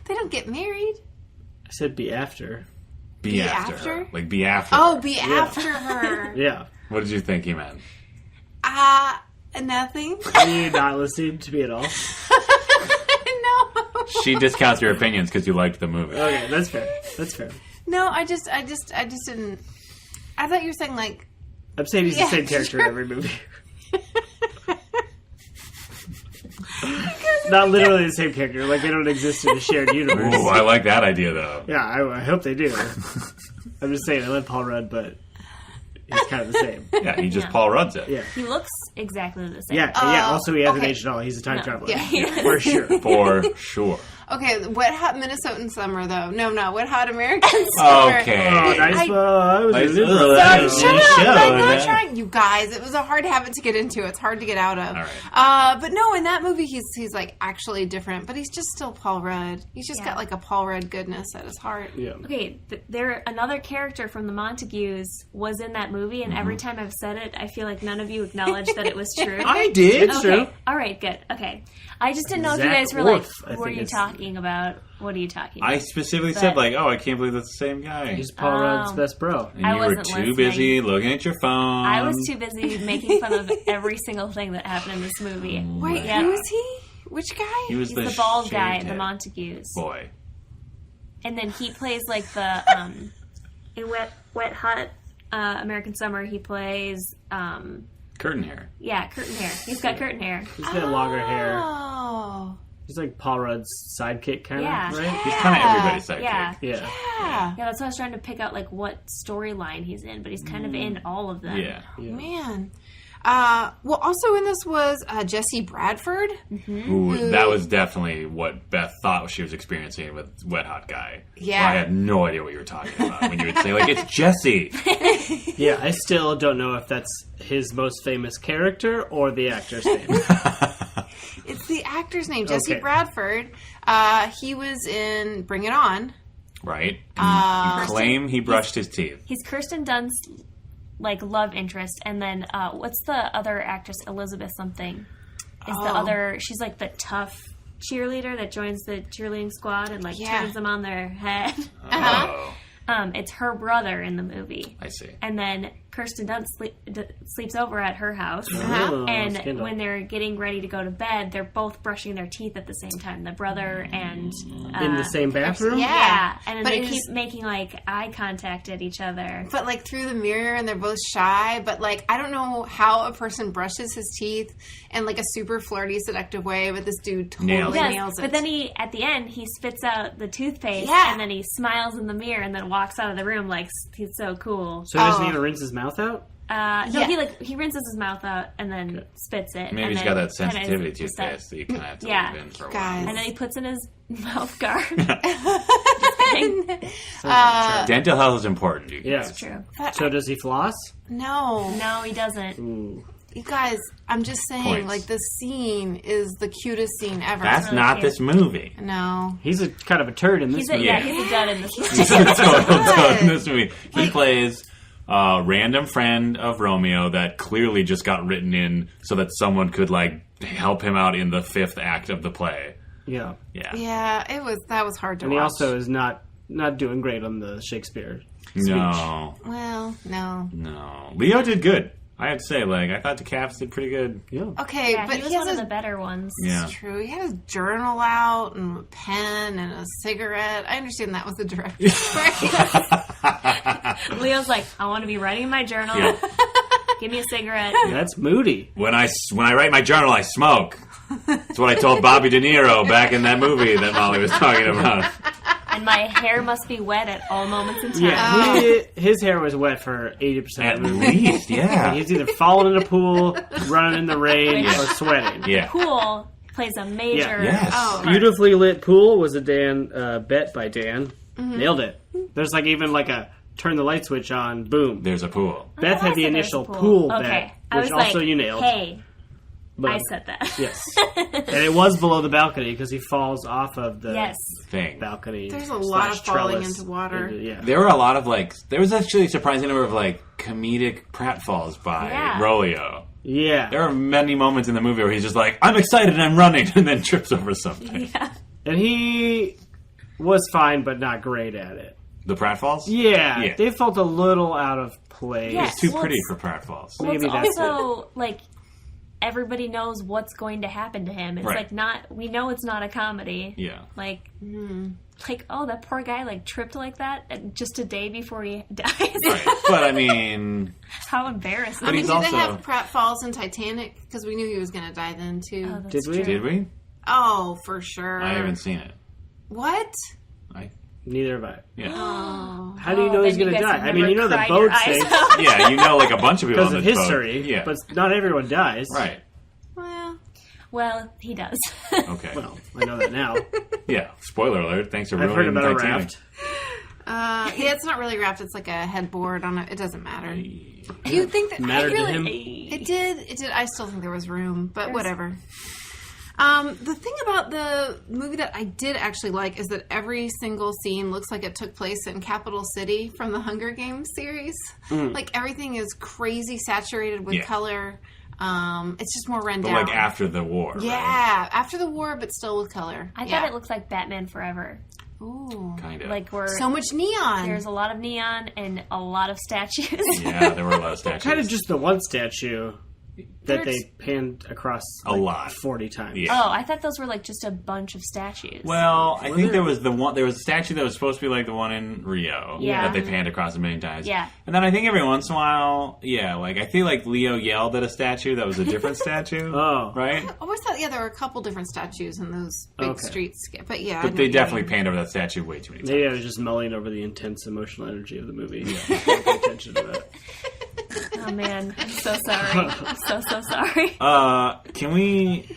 They don't get married. I said be after. Be after? her. Like, be after Oh, her. be after her. Yeah. What did you think he meant? Nothing. Are you not listening to me at all? No. She discounts your opinions because you liked the movie. Okay, that's fair. That's fair. No, I just didn't. I thought you were saying, like... I'm saying he's the same Yeah, character in sure. every movie. Not literally the same character. Like, they don't exist in a shared universe. Ooh, I like that idea, though. Yeah, I hope they do. I'm just saying, I love Paul Rudd, but he's kind of the same. Yeah, he just Yeah. Paul Rudd's it. Yeah. He looks exactly the same. Yeah, yeah. Also, he hasn't okay. aged at all. He's a time traveler. Yeah, he does. For sure. For sure. Okay, Wet Hot Minnesotan Summer, though. No, Wet Hot American Summer. Okay. Oh, nice. I was Nice. a liberal. Sorry, Shut up! Show, I'm not yeah. trying. You guys, it was a hard habit to get into. It's hard to get out of. All right. But no, in that movie, he's like actually different, but he's just still Paul Rudd. He's just got like a Paul Rudd goodness at his heart. Yeah. Okay, another character from the Montagues was in that movie, and every time I've said it, I feel like none of you acknowledged that it was true. I did. Okay, all right, good. Okay, I just didn't know if you Zach guys were Orth, I like, were think you it's talking talking about? What are you talking about? I specifically said, like, I can't believe that's the same guy. He's Paul Rudd's best bro. And I you were wasn't too listening. busy looking at your phone. I was too busy making fun of every single thing that happened in this movie. Wait, Yeah. who is he? Which guy? He was He's the bald guy at shaved the head Montagues. boy. And then he plays like the in Wet Hot American Summer. He plays Curtain hair. curtain hair. He's got curtain hair. He's got longer hair. Oh. He's like Paul Rudd's sidekick, kind of, Yeah. right? He's kind of everybody's sidekick. Yeah. Yeah. Yeah. Yeah, that's why I was trying to pick out like what storyline he's in, but he's kind of in all of them. Yeah. Man. Well, also in this was Jesse Bradford. Ooh, that was definitely what Beth thought she was experiencing with Wet Hot Guy. Yeah. I had no idea what you were talking about when you would say, like, it's Jesse. Yeah, I still don't know if that's his most famous character or the actor's name. It's the actor's name, Jesse Okay. Bradford. He was in Bring It On. Right? You claim he brushed his teeth. He's Kirsten Dunst's like love interest, and then what's the other actress? Elizabeth something is the other. She's like the tough cheerleader that joins the cheerleading squad and like turns them on their head. Oh, It's her brother in the movie. I see. And then Kirsten Dunst sleeps over at her house. Oh, And scandal. when they're getting ready to go to bed, they're both brushing their teeth at the same time. The brother and... in the same bathroom? Yeah. And then But they it was- keep making, like, eye contact at each other. But like through the mirror, and they're both shy. But like, I don't know how a person brushes his teeth in like a super flirty, seductive way. But this dude totally Nails it. nails it. But then at the end, he spits out the toothpaste, Yeah. and then he smiles in the mirror, and then walks out of the room like he's so cool. So he doesn't even rinse his mouth out? No, Yeah. he rinses his mouth out and then spits it. Maybe and he's then got that kinda sensitivity is just that- toothpaste that you kind of have to Yeah. leave in for a Guys. while. And then he puts in his mouth guard. Dental health is important, you Yeah. guys. True. So does he floss? no, No, he doesn't. Ooh. you guys, I'm just saying, Points. like this scene is the cutest scene ever. That's really not cute. this movie. No. He's a kind of a turd in this He's a, movie. yeah, he's a dud in this movie. He's a total dud in this movie. He plays a random friend of Romeo that clearly just got written in so that someone could, like, help him out in the fifth act of the play. Yeah. Yeah. Yeah, that was hard to And watch. he also is not doing great on the Shakespeare speech. No. Well, no. No. Leo did good. I have to say, like, I thought DeCaps did pretty good. Yeah. Okay, Yeah, but he was has one of his the better ones. Yeah. It's true. He had his journal out and a pen and a cigarette. I understand that was the director. Leo's like, I want to be writing in my journal. Yeah. Give me a cigarette. That's moody. When I write my journal, I smoke. That's what I told Bobby De Niro back in that movie that Molly was talking about. And my hair must be wet at all moments in time. Yeah, his hair was wet for 80% At of the movie. least, yeah. He's either falling in a pool, running in the rain, Yeah. or sweating. Yeah. Pool plays a major... Yes. Oh. Beautifully lit pool was a bet by Dan. Nailed it. There's like even like a turn the light switch on, boom. There's a pool. Beth had the I said initial there's a pool Okay. bet, I which was also like, you nailed. Hey, But- I said that. Yes. And it was below the balcony because he falls off of the Yes. Thing. balcony. There's a lot of / falling trellis into water. Yeah. There were a lot of, like, there was actually a surprising number of, like, comedic pratfalls by Yeah. Romeo. Yeah. There are many moments in the movie where he's just like, I'm excited and I'm running, and then trips over something. Yeah. And he was fine, but not great at it. The pratfalls? Yeah. Yeah. They felt a little out of place. Yeah. It's too Well, pretty it's- for pratfalls. Well, Maybe it's that's also like everybody knows what's going to happen to him. It's Right. like not. We know it's not a comedy. Yeah. Like, oh, that poor guy like tripped like that just a day before he dies. Right. But, I mean, How embarrassing! I mean, he's do also- they have pratfalls in Titanic? Because we knew he was going to die then, too. Oh, that's Did we? true. did we? Oh, for sure. I haven't seen it. What? Neither have I. Yeah. Oh. How do you know he's then going to you guys die? have I mean, you know never the cried your boat eyes sinks out. Yeah, you know, like, a bunch of people because on of this boat. history, Yeah. but not everyone dies. Right. Well, Well, he does. Okay. Well, I know that now. Yeah. Spoiler alert. Thanks for I've heard ruining about a Titanic. raft. yeah, it's not really wrapped. It's like a headboard on it. It doesn't matter. Do you think that Mattered I to really, him. It did. It did. I still think there was room, but whatever. The thing about the movie that I did actually like is that every single scene looks like it took place in Capital City from the Hunger Games series. Like everything is crazy saturated with Yeah. color. It's just more run But down. like after the war. Yeah, Right? after the war, but still with color. I thought it looked like Batman Forever. Ooh. Kind of. Like where So much neon. there's a lot of neon and a lot of statues. Yeah, there were a lot of statues. Kind of just the one statue that There's- they panned across A lot. 40 times. Yeah. Oh, I thought those were like just a bunch of statues. Well, I think there was there was a statue that was supposed to be like the one in Rio Yeah. that they panned across a million times. Yeah. And then I think every once in a while, like I feel like Leo yelled at a statue that was a different statue. Oh. Right? I always thought, there were a couple different statues in those big Okay. streets. But yeah. I But know they what you definitely mean. panned over that statue way too many times. Maybe I was just mulling over the intense emotional energy of the movie. Yeah. Pay attention to that. Oh man, I'm so sorry. I'm so sorry. Can we,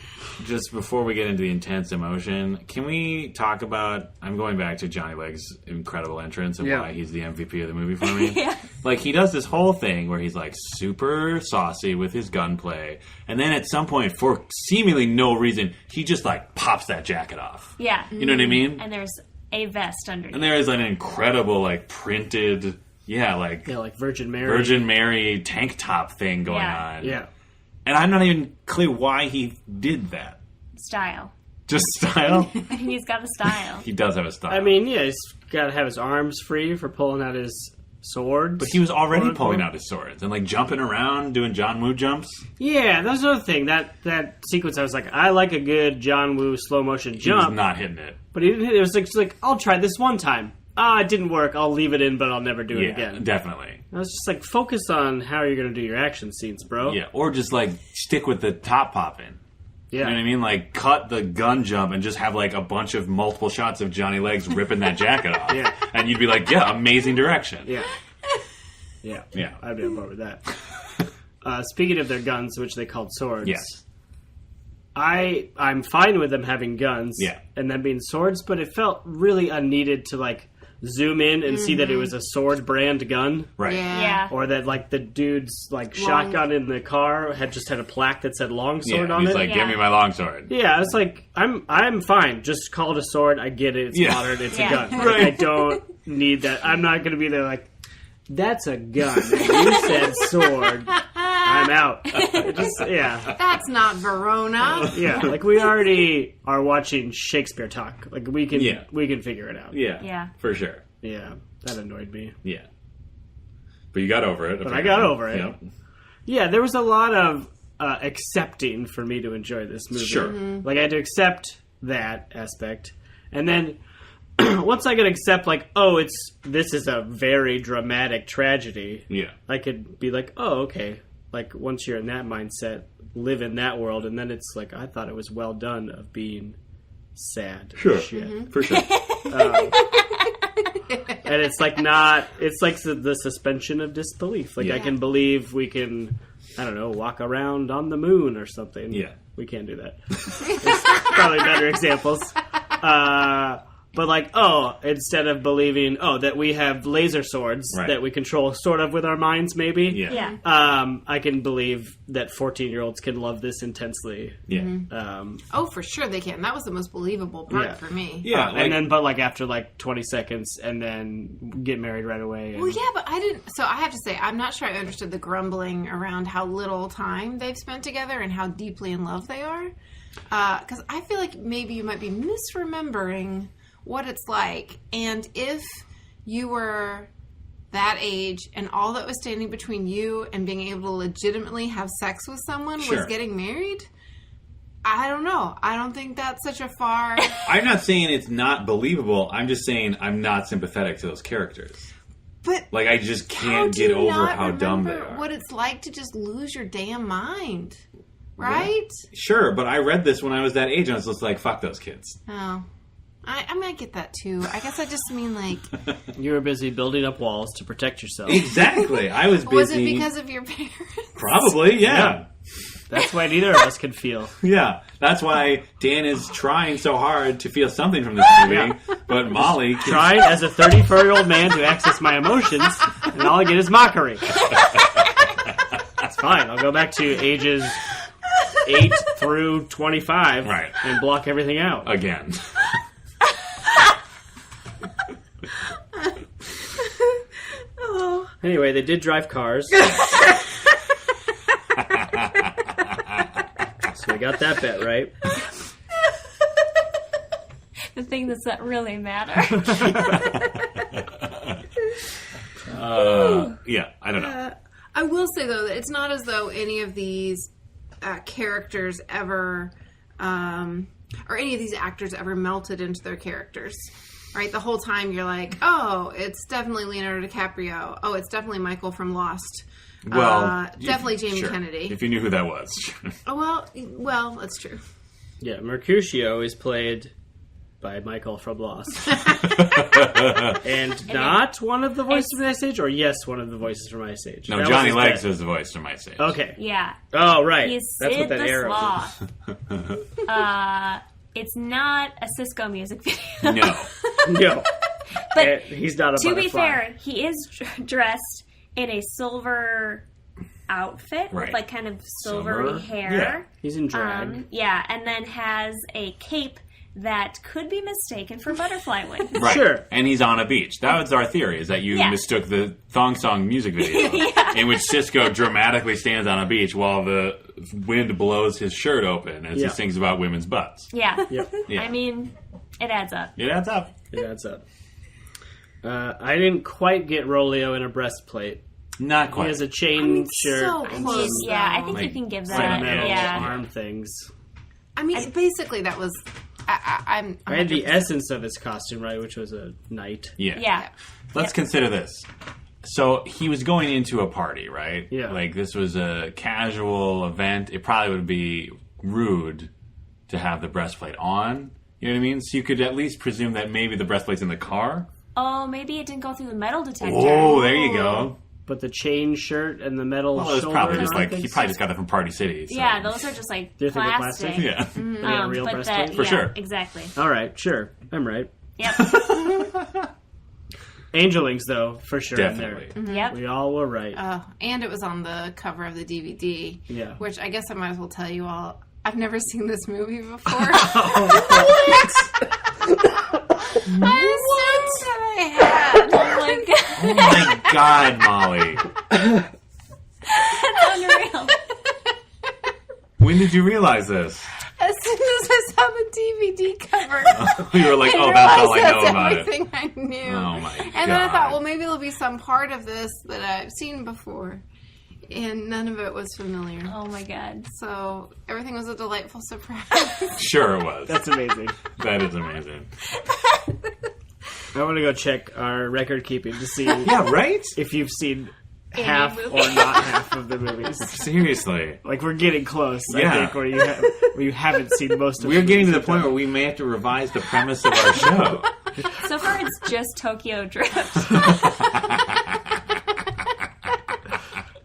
just before we get into the intense emotion, can we talk about, I'm going back to Johnny Legg's incredible entrance and Yeah. why he's the MVP of the movie for me. Yeah. Like, he does this whole thing where he's, like, super saucy with his gunplay, and then at some point, for seemingly no reason, he just, like, pops that jacket off. Yeah. You know what I mean? And there's a vest underneath. And there is an incredible, like, printed, like Virgin Mary. Virgin Mary tank top thing going on. Yeah. And I'm not even clear why he did that. Style. Just style? He's got a style. He does have a style. I mean, yeah, he's got to have his arms free for pulling out his swords. But he was already quote, pulling unquote. out his swords and, like, jumping around, doing John Woo jumps. Yeah, that's another thing. That sequence, I was like, I like a good John Woo slow motion He jump. was not hitting it. But he didn't hit it. It was like, I'll try this one time. It didn't work. I'll leave it in, but I'll never do it again. Definitely. I was just like, focus on how you're going to do your action scenes, bro. Yeah, or just, like, stick with the top popping. Yeah. You know what I mean? Like, cut the gun jump and just have, like, a bunch of multiple shots of Johnny Legs ripping that jacket off. Yeah. And you'd be like, yeah, amazing direction. Yeah. Yeah. Yeah. I'd be on board with that. Speaking of their guns, which they called swords. Yes. I'm fine with them having guns. Yeah. And them being swords, but it felt really unneeded to, like, zoom in and see that it was a sword brand gun. Right. Yeah. Or that, like, the dude's, like, Long- shotgun in the car had a plaque that said longsword Yeah, on he's it. like, Yeah. give me my longsword. Yeah, I was like, I'm fine. Just call it a sword. I get it. It's Yeah. modern. It's Yeah. a gun. Like, I don't need that. I'm not going to be there like, that's a gun. You said sword. I'm out. It just, yeah. That's not Verona. Yeah, like we already are watching Shakespeare talk. Like we can figure it out. Yeah. Yeah. For sure. Yeah, that annoyed me. Yeah. But you got over it. But I got over it. Yep. Yeah, there was a lot of accepting for me to enjoy this movie. Sure. Like I had to accept that aspect, and then once I could accept, like, oh, this is a very dramatic tragedy. Yeah. I could be like, oh, okay. Like once you're in that mindset, live in that world, and then it's like I thought it was well done of being sad. Sure. Shit. For sure. And it's like not. It's like the suspension of disbelief. Like I Yeah. can believe we can, I don't know, walk around on the moon or something. Yeah. We can't do that. There's probably better examples. But like, instead of believing, that we have laser swords Right. that we control sort of with our minds, maybe. Yeah. Yeah. I can believe that 14-year-olds can love this intensely. Yeah. Oh, for sure they can. That was the most believable part Yeah. for me. Yeah. And then, but like after like 20 seconds, and then get married right away. And, Well, yeah, but I didn't. So I have to say, I'm not sure I understood the grumbling around how little time they've spent together and how deeply in love they are. Because I feel like maybe you might be misremembering what it's like. And if you were that age and all that was standing between you and being able to legitimately have sex with someone Sure. was getting married, I don't know. I don't think that's such a far... I'm not saying it's not believable. I'm just saying I'm not sympathetic to those characters. But Like, I just how can't do get you over not how dumb they remember are. what it's like to just lose your damn mind, right? Sure, but I read this when I was that age, and I was just like, fuck those kids. Oh, I mean, I get that too. I guess I just mean like, You were busy building up walls to protect yourself. Exactly. I was busy. was it because of your parents? Probably, yeah. That's why neither of us can feel. Yeah. That's why Dan is trying so hard to feel something from this movie, Yeah. but Molly keeps... Trying as a 34-year-old man to access my emotions, and all I get is mockery. It's fine. I'll go back to ages 8 through 25 Right. and block everything out. Again. Oh, Anyway, they did drive cars. I got that bet right. The thing that really matter. Yeah, I don't know. I will say, though, that it's not as though any of these characters ever, or any of these actors ever melted into their characters. Right? The whole time you're like, oh, it's definitely Leonardo DiCaprio. Oh, it's definitely Michael from Lost. Well, definitely Jamie sure. Kennedy. If you knew who that was. Oh, well, that's true. Yeah, Mercutio is played by Michael from Lost. And not one of the voices from Ice Age, or yes, one of the voices from Ice Age? No, That Johnny was his Legs bet. is the voice from Ice Age. Okay. Yeah. Oh, right. He's That's Sid what that the arrow Sloth. It's not a Cisco music video. No. No. But He's not a to be butterfly. fair, he is dressed in a silver outfit Right. with like kind of silvery Silver? hair. Yeah. He's in drag. Yeah, and then has a cape that could be mistaken for butterfly wings. Right. Sure. And he's on a beach. That was our theory, is that you Yeah. mistook the Thong Song music video in which Cisco dramatically stands on a beach while the wind blows his shirt open as Yeah. he sings about women's butts. Yeah. Yep. Yeah. I mean, it adds up. It adds up. It adds up. I didn't quite get Rolio in a breastplate. Not He quite. has a chain shirt so and close. some Yeah, I think Like, you can give some that. metal Yeah. arm things. I mean, basically, that was. I'm I had the 100% essence of his costume, right, which was a knight. Yeah. Yeah. Let's consider this. So he was going into a party, right? Yeah. Like this was a casual event. It probably would be rude to have the breastplate on. You know what I mean? So you could at least presume that maybe the breastplate's in the car. Oh, maybe it didn't go through the metal detector. Oh, there you go. But the chain shirt and the metal Well, it's shoulder probably and just arm like he things? probably just got that from Party City. So. Yeah, those are just like Do you think they're plastic. plastic? Yeah. Yeah, real but breastplate? For yeah, sure. Exactly. All right, sure. I'm right. Yep. Angel Wings, though, for sure. Definitely. In there. Yep. We all were right. and it was on the cover of the DVD. Yeah. Which I guess I might as well tell you all. I've never seen this movie before. I assumed that I had. Oh my god. Oh my God, Molly. That's unreal. When did you realize this? As soon as I saw the DVD cover, You were like, I oh, that's all I realized know that's about it. everything I knew. Oh my God. And then I thought, well, maybe there'll be some part of this that I've seen before. And none of it was familiar. Oh my god. So everything was a delightful surprise. Sure it was. That's amazing. That is amazing. I want to go check our record keeping to see Yeah, right? if you've seen Any half movie. or not half of the movies. Seriously. Like, we're getting close, I Yeah. think, where you haven't seen most of We're the getting to the movies. point where we may have to revise the premise of our show. So far, it's just Tokyo Drift.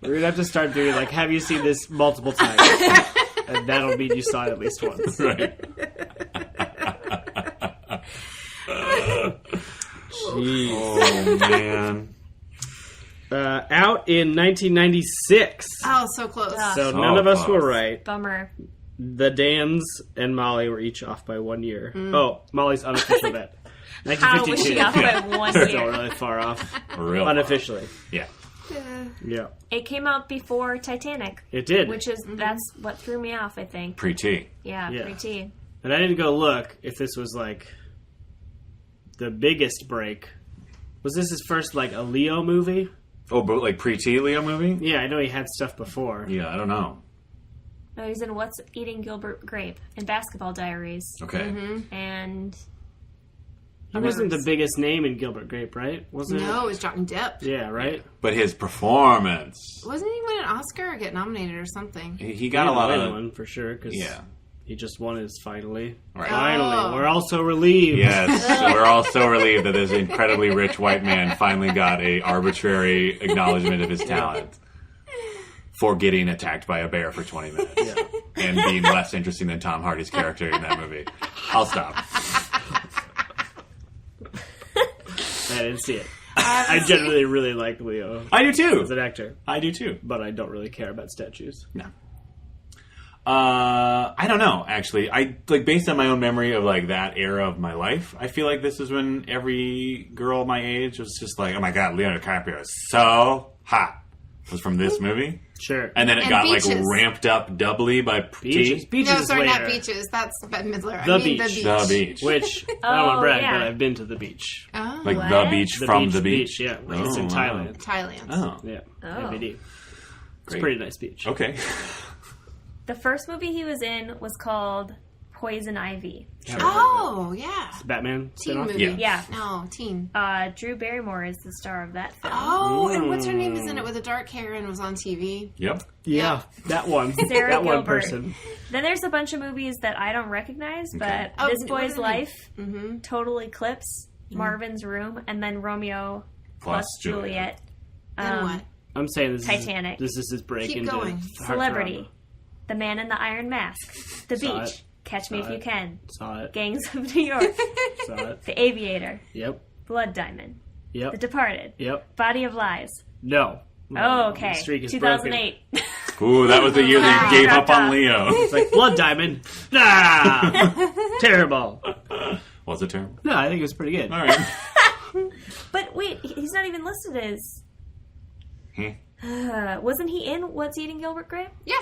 We're going to have to start doing, like, have you seen this multiple times? And that'll mean you saw it at least once. Right. Jeez. Oh, man. Out in 1996. Oh, so close. So So none of us close. were right. Bummer. The Dans and Molly were each off by 1 year. Oh, Molly's unofficial bet. How was she 1952. off by 1 Still year? really far off. Real. Unofficially. Yeah. Yeah. It came out before Titanic, It did. which is that's what threw me off. I think. Pre-T. Yeah, Yeah. pretty. And I didn't go look if this was, like, the biggest break. Was this his first, like, a Leo movie? Oh, but like pre-T Leo movie? Yeah, I know he had stuff before. Yeah, I don't know. No, he's in What's Eating Gilbert Grape and Basketball Diaries, Okay. and He wasn't the biggest name in Gilbert Grape, right? Wasn't No, it was Johnny Depp. it? Yeah, right? But his performance. Wasn't he win an Oscar or get nominated or something? He got a lot win of... one for sure, because Yeah. he just won his finally. Right. Finally. Oh. We're all so relieved. Yes, we're all so relieved that this incredibly rich white man finally got a arbitrary acknowledgement of his talent for getting attacked by a bear for 20 minutes Yeah. and being less interesting than Tom Hardy's character in that movie. I'll stop. I didn't see it. I generally really like Leo I do as too. an actor, I do too. but I don't really care about statues. No. I don't know, actually. I like based on my own memory of like that era of my life, I feel like this is when every girl my age was just like, oh my god, Leonardo DiCaprio is so hot. was from this movie. Sure. And then it And got Beaches. like ramped up doubly by Beaches. Beaches No, is sorry, later. not Beaches. That's Bette Midler. The I mean Beach. The Beach. Which, I don't want to brag, yeah. but I've been to the beach. Oh, Like What? the beach from beach, the beach. Yeah, like it's in wow. Thailand. Thailand. Oh, Yeah, Oh. MVD. It's a Great. pretty nice beach. okay. The first movie he was in was called Poison Ivy. Oh, yeah. Batman Teen spinoff? movie. Yeah. Yeah. No, teen. Drew Barrymore is the star of that film. Oh, and what's her name is in it with the dark hair and was on TV? Yep. Yeah, that one. Sarah that one Gilbert. person. Then there's a bunch of movies that I don't recognize, but Oh, This what Boy's are they? Life, Mm-hmm. Total Eclipse, Marvin's Room, and then Romeo Plus plus Juliet. And what? I'm saying this Titanic. This is his break Keep into going. heartthrob. Celebrity, The Man in the Iron Mask, The Saw Beach, it. Catch Me Saw If You it. Can, Saw it. Gangs of New York, Saw it. The Aviator, Yep. Blood Diamond, The Yep. Departed, Yep. Body of Lies. No. Oh, okay. The streak is 2008. Ooh, that was the year that you gave up on Wrapped Leo. It's like Blood Diamond. Ah! Terrible. Was it terrible? No, I think it was pretty good. All right. But wait, he's not even listed as. Wasn't he in What's Eating Gilbert Grape? Yeah.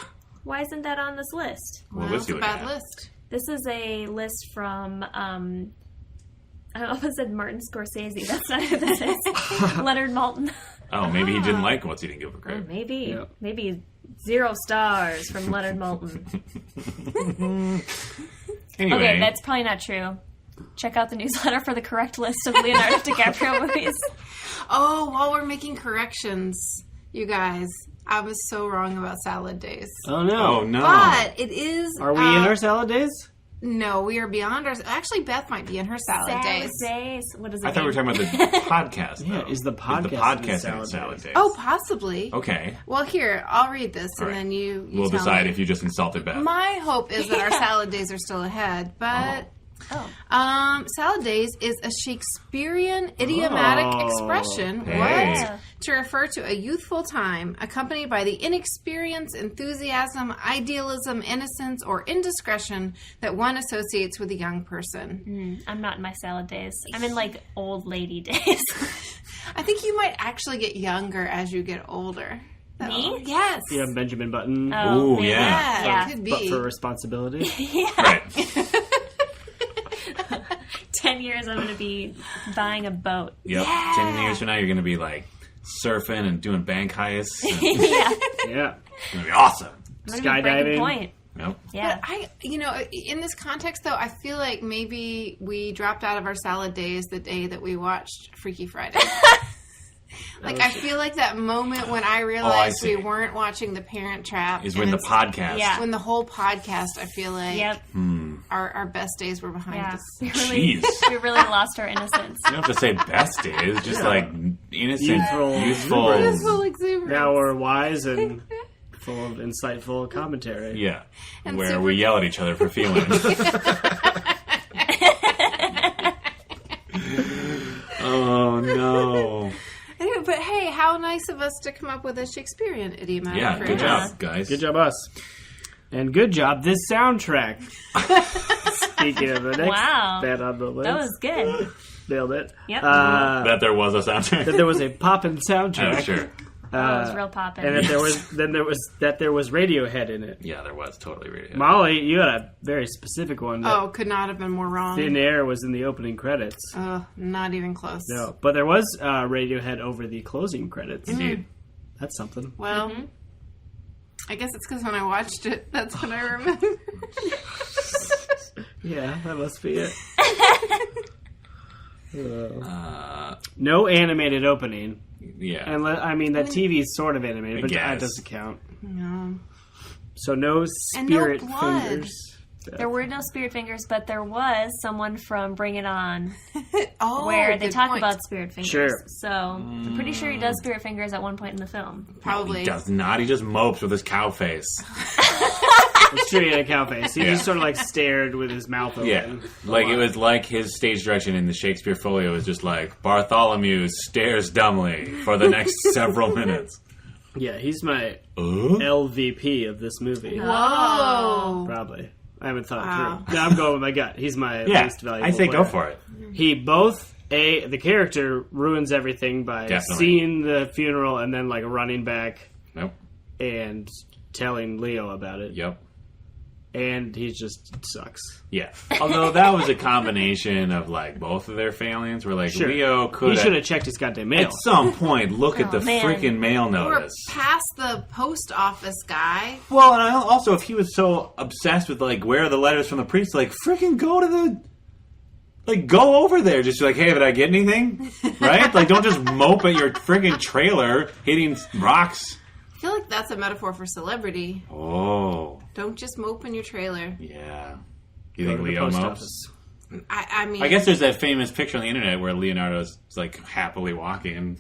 Why isn't that on this list? What Well, list it's do a we bad have? list. This is a list from. I almost said Martin Scorsese. That's not who this is. Leonard Maltin. Oh, maybe he didn't like What's Eating Gilbert Grape. Maybe. Yeah. Maybe 0 stars from Leonard Maltin. Anyway, Okay, that's probably not true. Check out the newsletter for the correct list of Leonardo DiCaprio movies. Oh, while we're making corrections, you guys, I was so wrong about Salad Days. Oh, no. oh no. But it is. Are we in our salad days? No, we are beyond our. Actually, Beth might be in her salad days. What is it? I thought we were talking about the podcast. Yeah, though. is the podcast the podcast in in Salad Salad Days? Days? Oh, possibly. okay. Well, here, I'll read this, and All right. then you We'll tell decide me. if you just insulted Beth. My hope is that our salad days are still ahead, but salad days is a Shakespearean idiomatic Oh, expression. hey. What? To refer to a youthful time accompanied by the inexperience, enthusiasm, idealism, innocence, or indiscretion that one associates with a young person. I'm not in my salad days. I'm in like old lady days. I think you might actually get younger as you get older. Me? Yes. You have Benjamin Button, Ooh, maybe. yeah. Yeah, it could but be. for responsibility. Right. 10 years I'm going to be buying a boat. Yep. Yeah. 10 years from now, you're going to be like surfing and doing bank heists. And Yeah. Yeah. it's going to be awesome. I'm gonna be breaking Skydiving. point. Yep. Yeah. But in this context, though, I feel like maybe we dropped out of our salad days the day that we watched Freaky Friday. I feel like that moment when I realized see. we weren't watching The Parent Trap Is and when the it's- podcast. Yeah. when the whole podcast, I feel like Yep. our best days were behind Yeah. us. We really, Jeez. we really lost our innocence. You don't have to say best days, just like innocent, Youthful youthful. exuberance. Full exuberance. Now we're wise and full of insightful commentary. Yeah. And Where super- we yell at each other for feelings. Oh, no. Anyway, but hey, how nice of us to come up with a Shakespearean idiomatic Yeah, phrase. good job, guys. Good job, us. And good job, this soundtrack. Speaking of the next Wow. band on the list. That was good. Nailed it. Yep. That there was a soundtrack. That there was a poppin' soundtrack. Oh, sure. That was real poppin'. And that there was Radiohead in it. Yeah, there was totally radio. Molly, you had a very specific one. That Oh, could not have been more wrong. Thin Air was in the opening credits. Not even close. No, but there was Radiohead over the closing credits. Indeed. That's something. Well, I guess it's because when I watched it, that's when I remember. Yeah, that must be it. No animated opening. Yeah. And I mean, that TV is sort of animated, but that guess. doesn't count. No. So no And no spirit blood. fingers. There were no spirit fingers, but there was someone from Bring It On Oh, where they good talk point. about spirit fingers. Sure. So I'm pretty sure he does spirit fingers at one point in the film. Probably. He does not. He just mopes with his cow face. It's true, he had a cow face. He just sort of like stared with his mouth open. Yeah. Like, it was like his stage direction in the Shakespeare folio was just like, Bartholomew stares dumbly for the next several minutes. Yeah, he's my LVP of this movie. Whoa. Probably. I haven't thought Wow. it through. No, I'm going with my gut. He's my Yeah. least valuable I say player. go for it. He both, the character ruins everything by Definitely. seeing the funeral and then like running back Nope. And telling Leo about it. Yep. And he just sucks. Yeah. Although that was a combination of like both of their failings. Where like Leo could. He should have checked his goddamn mail. At some point, look at the freaking mail We're notice. past the post office guy. Well, and also if he was so obsessed with like where are the letters from the priest, like freaking go to the. Like, go over there. Just be like, hey, did I get anything? Right? Like, don't just mope at your friggin' trailer hitting rocks. I feel like that's a metaphor for celebrity. Oh. Don't just mope in your trailer. Yeah. You think Leo mopes? I mean... I guess there's that famous picture on the internet where Leonardo's, like, happily walking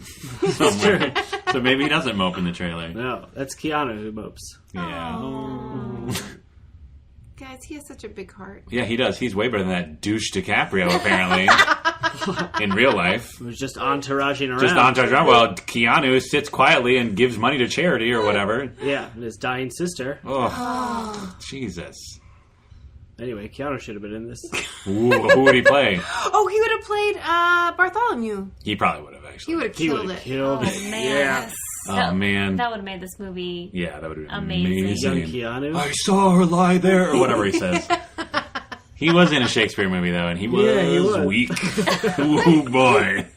somewhere. So maybe he doesn't mope in the trailer. No, that's Keanu who mopes. Yeah. Oh. Guys, he has such a big heart. Yeah, he does. He's way better than that douche DiCaprio, apparently. In real life. It was just entouraging around. Just entourage around. Well, Keanu sits quietly and gives money to charity or whatever. Yeah, and his dying sister. Oh, Jesus. Anyway, Keanu should have been in this. Ooh, who would he play? Oh, he would have played Bartholomew. He probably would have, actually. He would have killed it. Killed it. Man. Yeah. Oh, man. That would have made this movie Yeah, that would have been amazing. Young Keanu. I saw her lie there, or whatever he says. He was in a Shakespeare movie, though, and he was weak. Ooh, boy.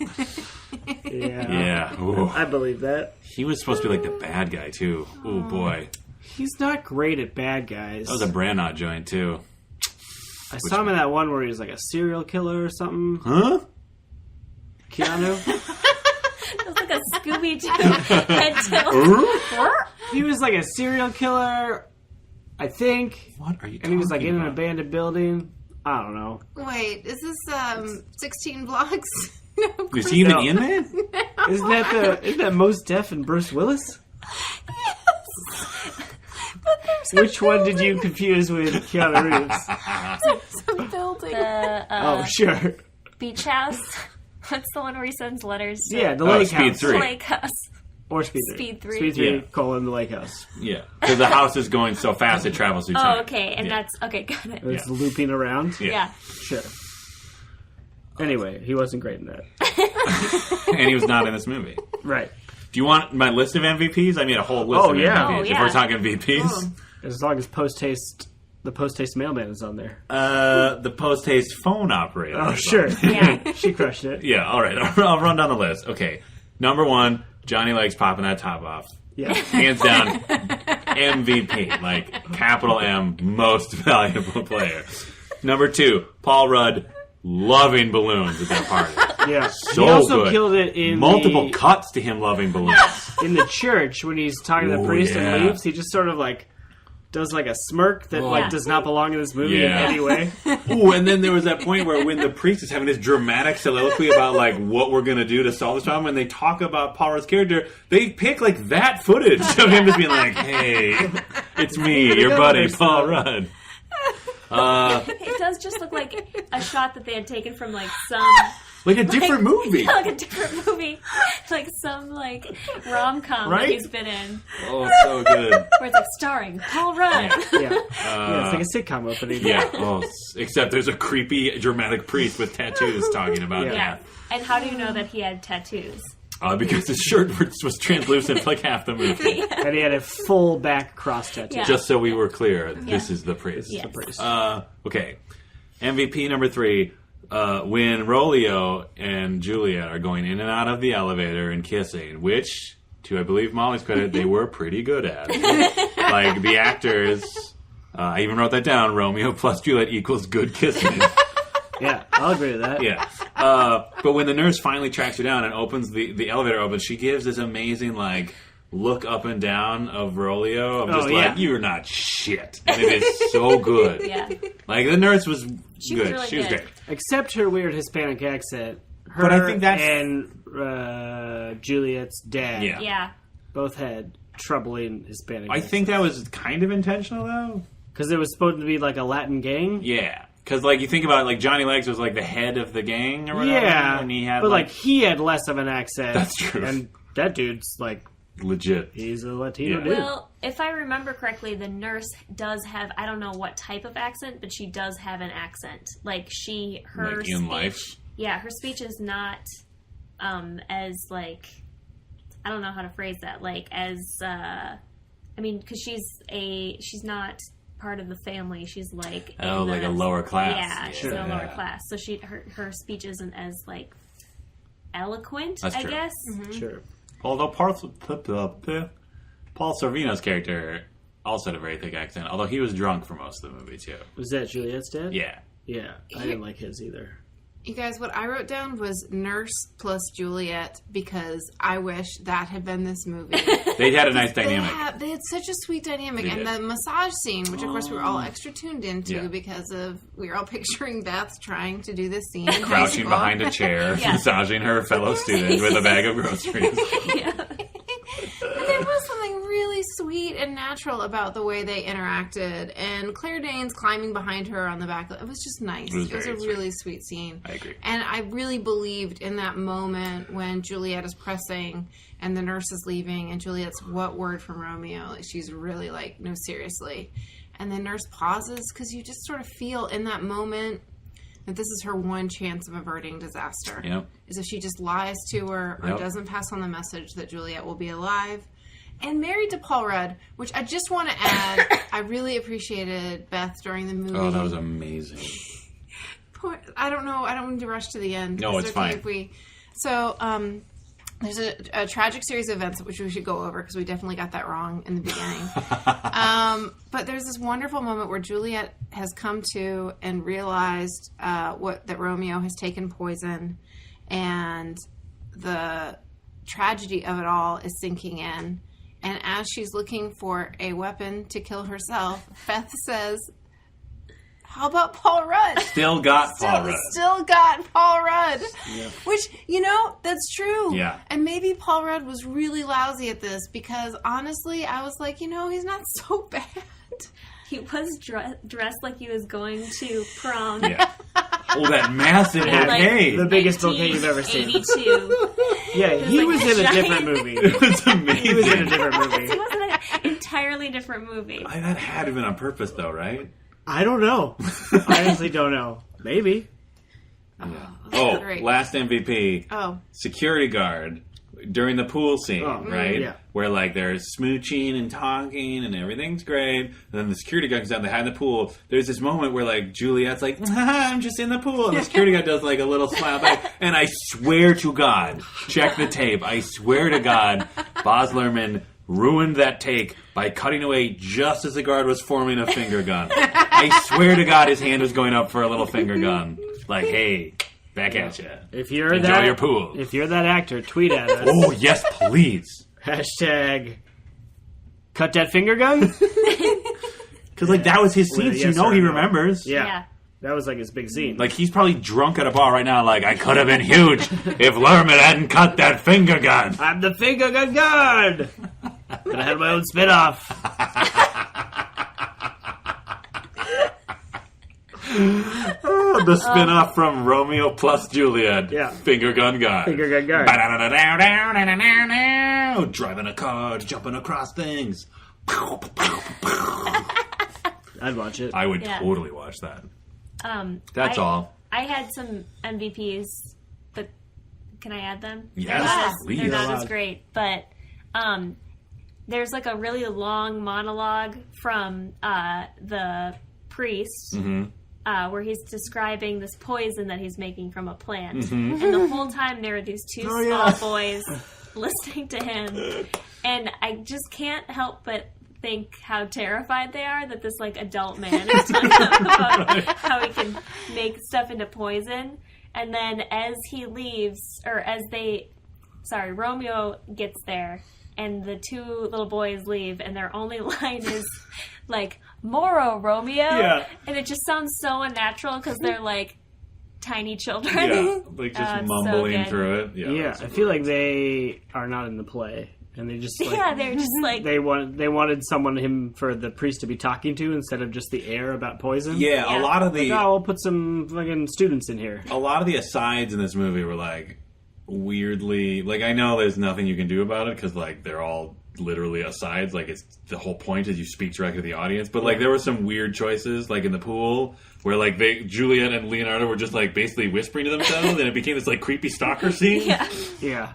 Yeah. Ooh. I believe that. He was supposed to be like the bad guy, too. Ooh, boy. He's not great at bad guys. That was a Branagh joint, too. I saw him in that one where he was like a serial killer or something. Huh? Keanu? It was like a Scooby-Doo head tilt. He was like a serial killer, I think. What are you talking And he was like in an about? abandoned building. I don't know. Wait, is this 16 Blocks? No, of Is course he even not. in that? Isn't that Mos Def and Bruce Willis? Yes. But there's Which one did you confuse with Keanu Reeves? a building. The Oh, sure. beach house. What's the one where he sends letters to? Yeah, the Lake Speed House. 3. Lake House. Or Speed 3. Speed 3. Speed 3, Yeah. colon, the Lake House. Yeah. Because the house is going so fast it travels through time. Oh, okay. And Yeah. that's... Okay, got it. It's looping around. Yeah. Sure. Anyway, he wasn't great in that. And he was not in this movie. Right. Do you want my list of MVPs? I made a whole list Oh, of yeah. MVPs. Oh, If yeah. we're talking VPs. Oh. As long as the post-haste mailman is on there. The post-haste phone operator. Oh, sure. Yeah. She crushed it. Yeah, all right. I'll run down the list. Okay. Number 1, Johnny Legs popping that top off. Yeah. Hands down, MVP. Like, capital M, most valuable player. Number 2, Paul Rudd loving balloons at that party. Yeah. So he also good. killed it in Multiple cuts to him loving balloons. in the church when he's talking to the Ooh, priest yeah. and leaves. He just sort of like does like a smirk that like Yeah. does not belong in this movie Yeah. in any way. Ooh, and then there was that point where when the priest is having this dramatic soliloquy about like what we're gonna do to solve this problem, and they talk about Paul Rudd's character, they pick like that footage of him just being like, "Hey, it's me, your buddy, Paul Rudd." It does just look like a shot that they had taken from like some... Like a different movie. Yeah, like a different movie. Like some like rom-com Right? that he's been in. Oh, so good. Where it's like starring Paul Rudd. Yeah. Yeah, it's like a sitcom opening. Yeah. Oh, except there's a creepy, dramatic priest with tattoos talking about Yeah. Yeah. that. And how do you know that he had tattoos? Because his shirt was translucent for like half the movie. And he had a full back cross tattoo. Yeah. Just so we were clear, this is the priest. Yes. The priest. Okay. MVP number 3. When Romeo and Juliet are going in and out of the elevator and kissing, which, to I believe Molly's credit, they were pretty good at. Like, the actors, I even wrote that down, Romeo plus Juliet equals good kissing. Yeah, I'll agree with that. Yeah. But when the nurse finally tracks her down and opens the elevator opens, she gives this amazing, like, look up and down of Romeo. I'm just like, you're not shit. And it is so good. Yeah. Like, the nurse was She good. was really She was good. great. Except her weird Hispanic accent. Her But I think that's- and Juliet's dad Yeah. Yeah. both had troubling Hispanic I think that was kind of intentional, though. because it was supposed to be like a Latin gang. Yeah. Because, like, you think about it, like, Johnny Legs was, like, the head of the gang or whatever. Yeah, And he had, but like he had less of an accent. That's true. And that dude's like legit. he's a Latino Yeah. dude. Well, if I remember correctly, the nurse does have, I don't know what type of accent, but she does have an accent. Like, her Like, in speech, life? Yeah, her speech is not as, like, I don't know how to phrase that. Like as, because she's not part of the family. She's like a lower class. Yeah, she's in a lower class. So her speech isn't as like eloquent. That's true. I guess. Mm-hmm. Sure. Although Paul Sorvino's character also had a very thick accent. Although he was drunk for most of the movie too. Was that Juliet's dad? Yeah. Yeah, I didn't like his either. You guys, what I wrote down was Nurse plus Juliet because I wish that had been this movie. They had a nice dynamic. They had such a sweet dynamic. And the massage scene, which of course we were all extra tuned into because we were all picturing Beth trying to do this scene. Crouching behind a chair, massaging her fellow student with a bag of groceries. And there was something really sweet and natural about the way they interacted. And Claire Danes climbing behind her on the back. It was just nice. It was a really sweet scene. I agree. And I really believed in that moment when Juliet is pressing and the nurse is leaving and Juliet's, what word from Romeo? Like, she's really like, no, seriously. And the nurse pauses because you just sort of feel in that moment that this is her one chance of averting disaster. Yep. Is if she just lies to her or doesn't pass on the message that Juliet will be alive. And married to Paul Rudd, which I just want to add, I really appreciated Beth during the movie. Oh, that was amazing. I don't know. I don't want to rush to the end. No, it's fine. There's a tragic series of events which we should go over because we definitely got that wrong in the beginning. But there's this wonderful moment where Juliet has come to and realized that Romeo has taken poison, and the tragedy of it all is sinking in. And as she's looking for a weapon to kill herself, Beth says, how about Paul Rudd? Still got Paul Rudd. Still got Paul Rudd. Yeah. Which, that's true. Yeah. And maybe Paul Rudd was really lousy at this because, honestly, I was like, he's not so bad. He was dressed like he was going to prom. Yeah. Oh, that massive bouquet. The biggest bouquet you've ever seen. 82. Yeah, he was in a different movie. It was amazing. He was in a different movie. It was an entirely different movie. That had to have been on purpose, though, right? I don't know. I honestly don't know. Maybe. Oh, great. last MVP. Oh. Security guard during the pool scene, right? Yeah. Where, they're smooching and talking and everything's great. And then the security guard comes down, they hide in the pool. There's this moment where, Juliet's like, I'm just in the pool. And the security guard does, a little smile back. And I swear to God, check the tape. I swear to God, Baz Luhrmann ruined that take by cutting away just as the guard was forming a finger gun. I swear to God his hand was going up for a little finger gun. Like, hey, back at you. If you're Enjoy your pool. If you're that actor, tweet at us. Oh, yes, please. Hashtag cut that finger gun. Because, that was his scene, Yes so or he no. remembers. Yeah. That was his big scene. He's probably drunk at a bar right now, I could have been huge if Luhrmann hadn't cut that finger gun. I'm the finger gun guard. But I had my own spin-off. The spin-off from Romeo plus Juliet. Yeah. Finger gun guard. Finger gun guard. Driving a car, jumping across things. I'd watch it. I would totally watch that. That's all. I had some MVPs, but can I add them? Yes, please. They're not You're as great, but there's a really long monologue from the priest where he's describing this poison that he's making from a plant. And the whole time there are these two small boys listening to him. And I just can't help but think how terrified they are that this adult man is talking about how he can make stuff into poison. And then as he leaves, or Romeo gets there, and the two little boys leave, and their only line is Moro, Romeo. Yeah. And it just sounds so unnatural because they're tiny children. Yeah, just mumbling so through it. Yeah, I feel like they are not in the play. And they just they're just they wanted him for the priest to be talking to instead of just the air about poison. Yeah, a lot of the we'll put some fucking students in here. a lot of the asides in this movie were weirdly I know there's nothing you can do about it because they're all literally asides. It's the whole point is you speak directly to the audience. But there were some weird choices in the pool where Juliet and Leonardo were just basically whispering to themselves and it became this creepy stalker scene. Yeah.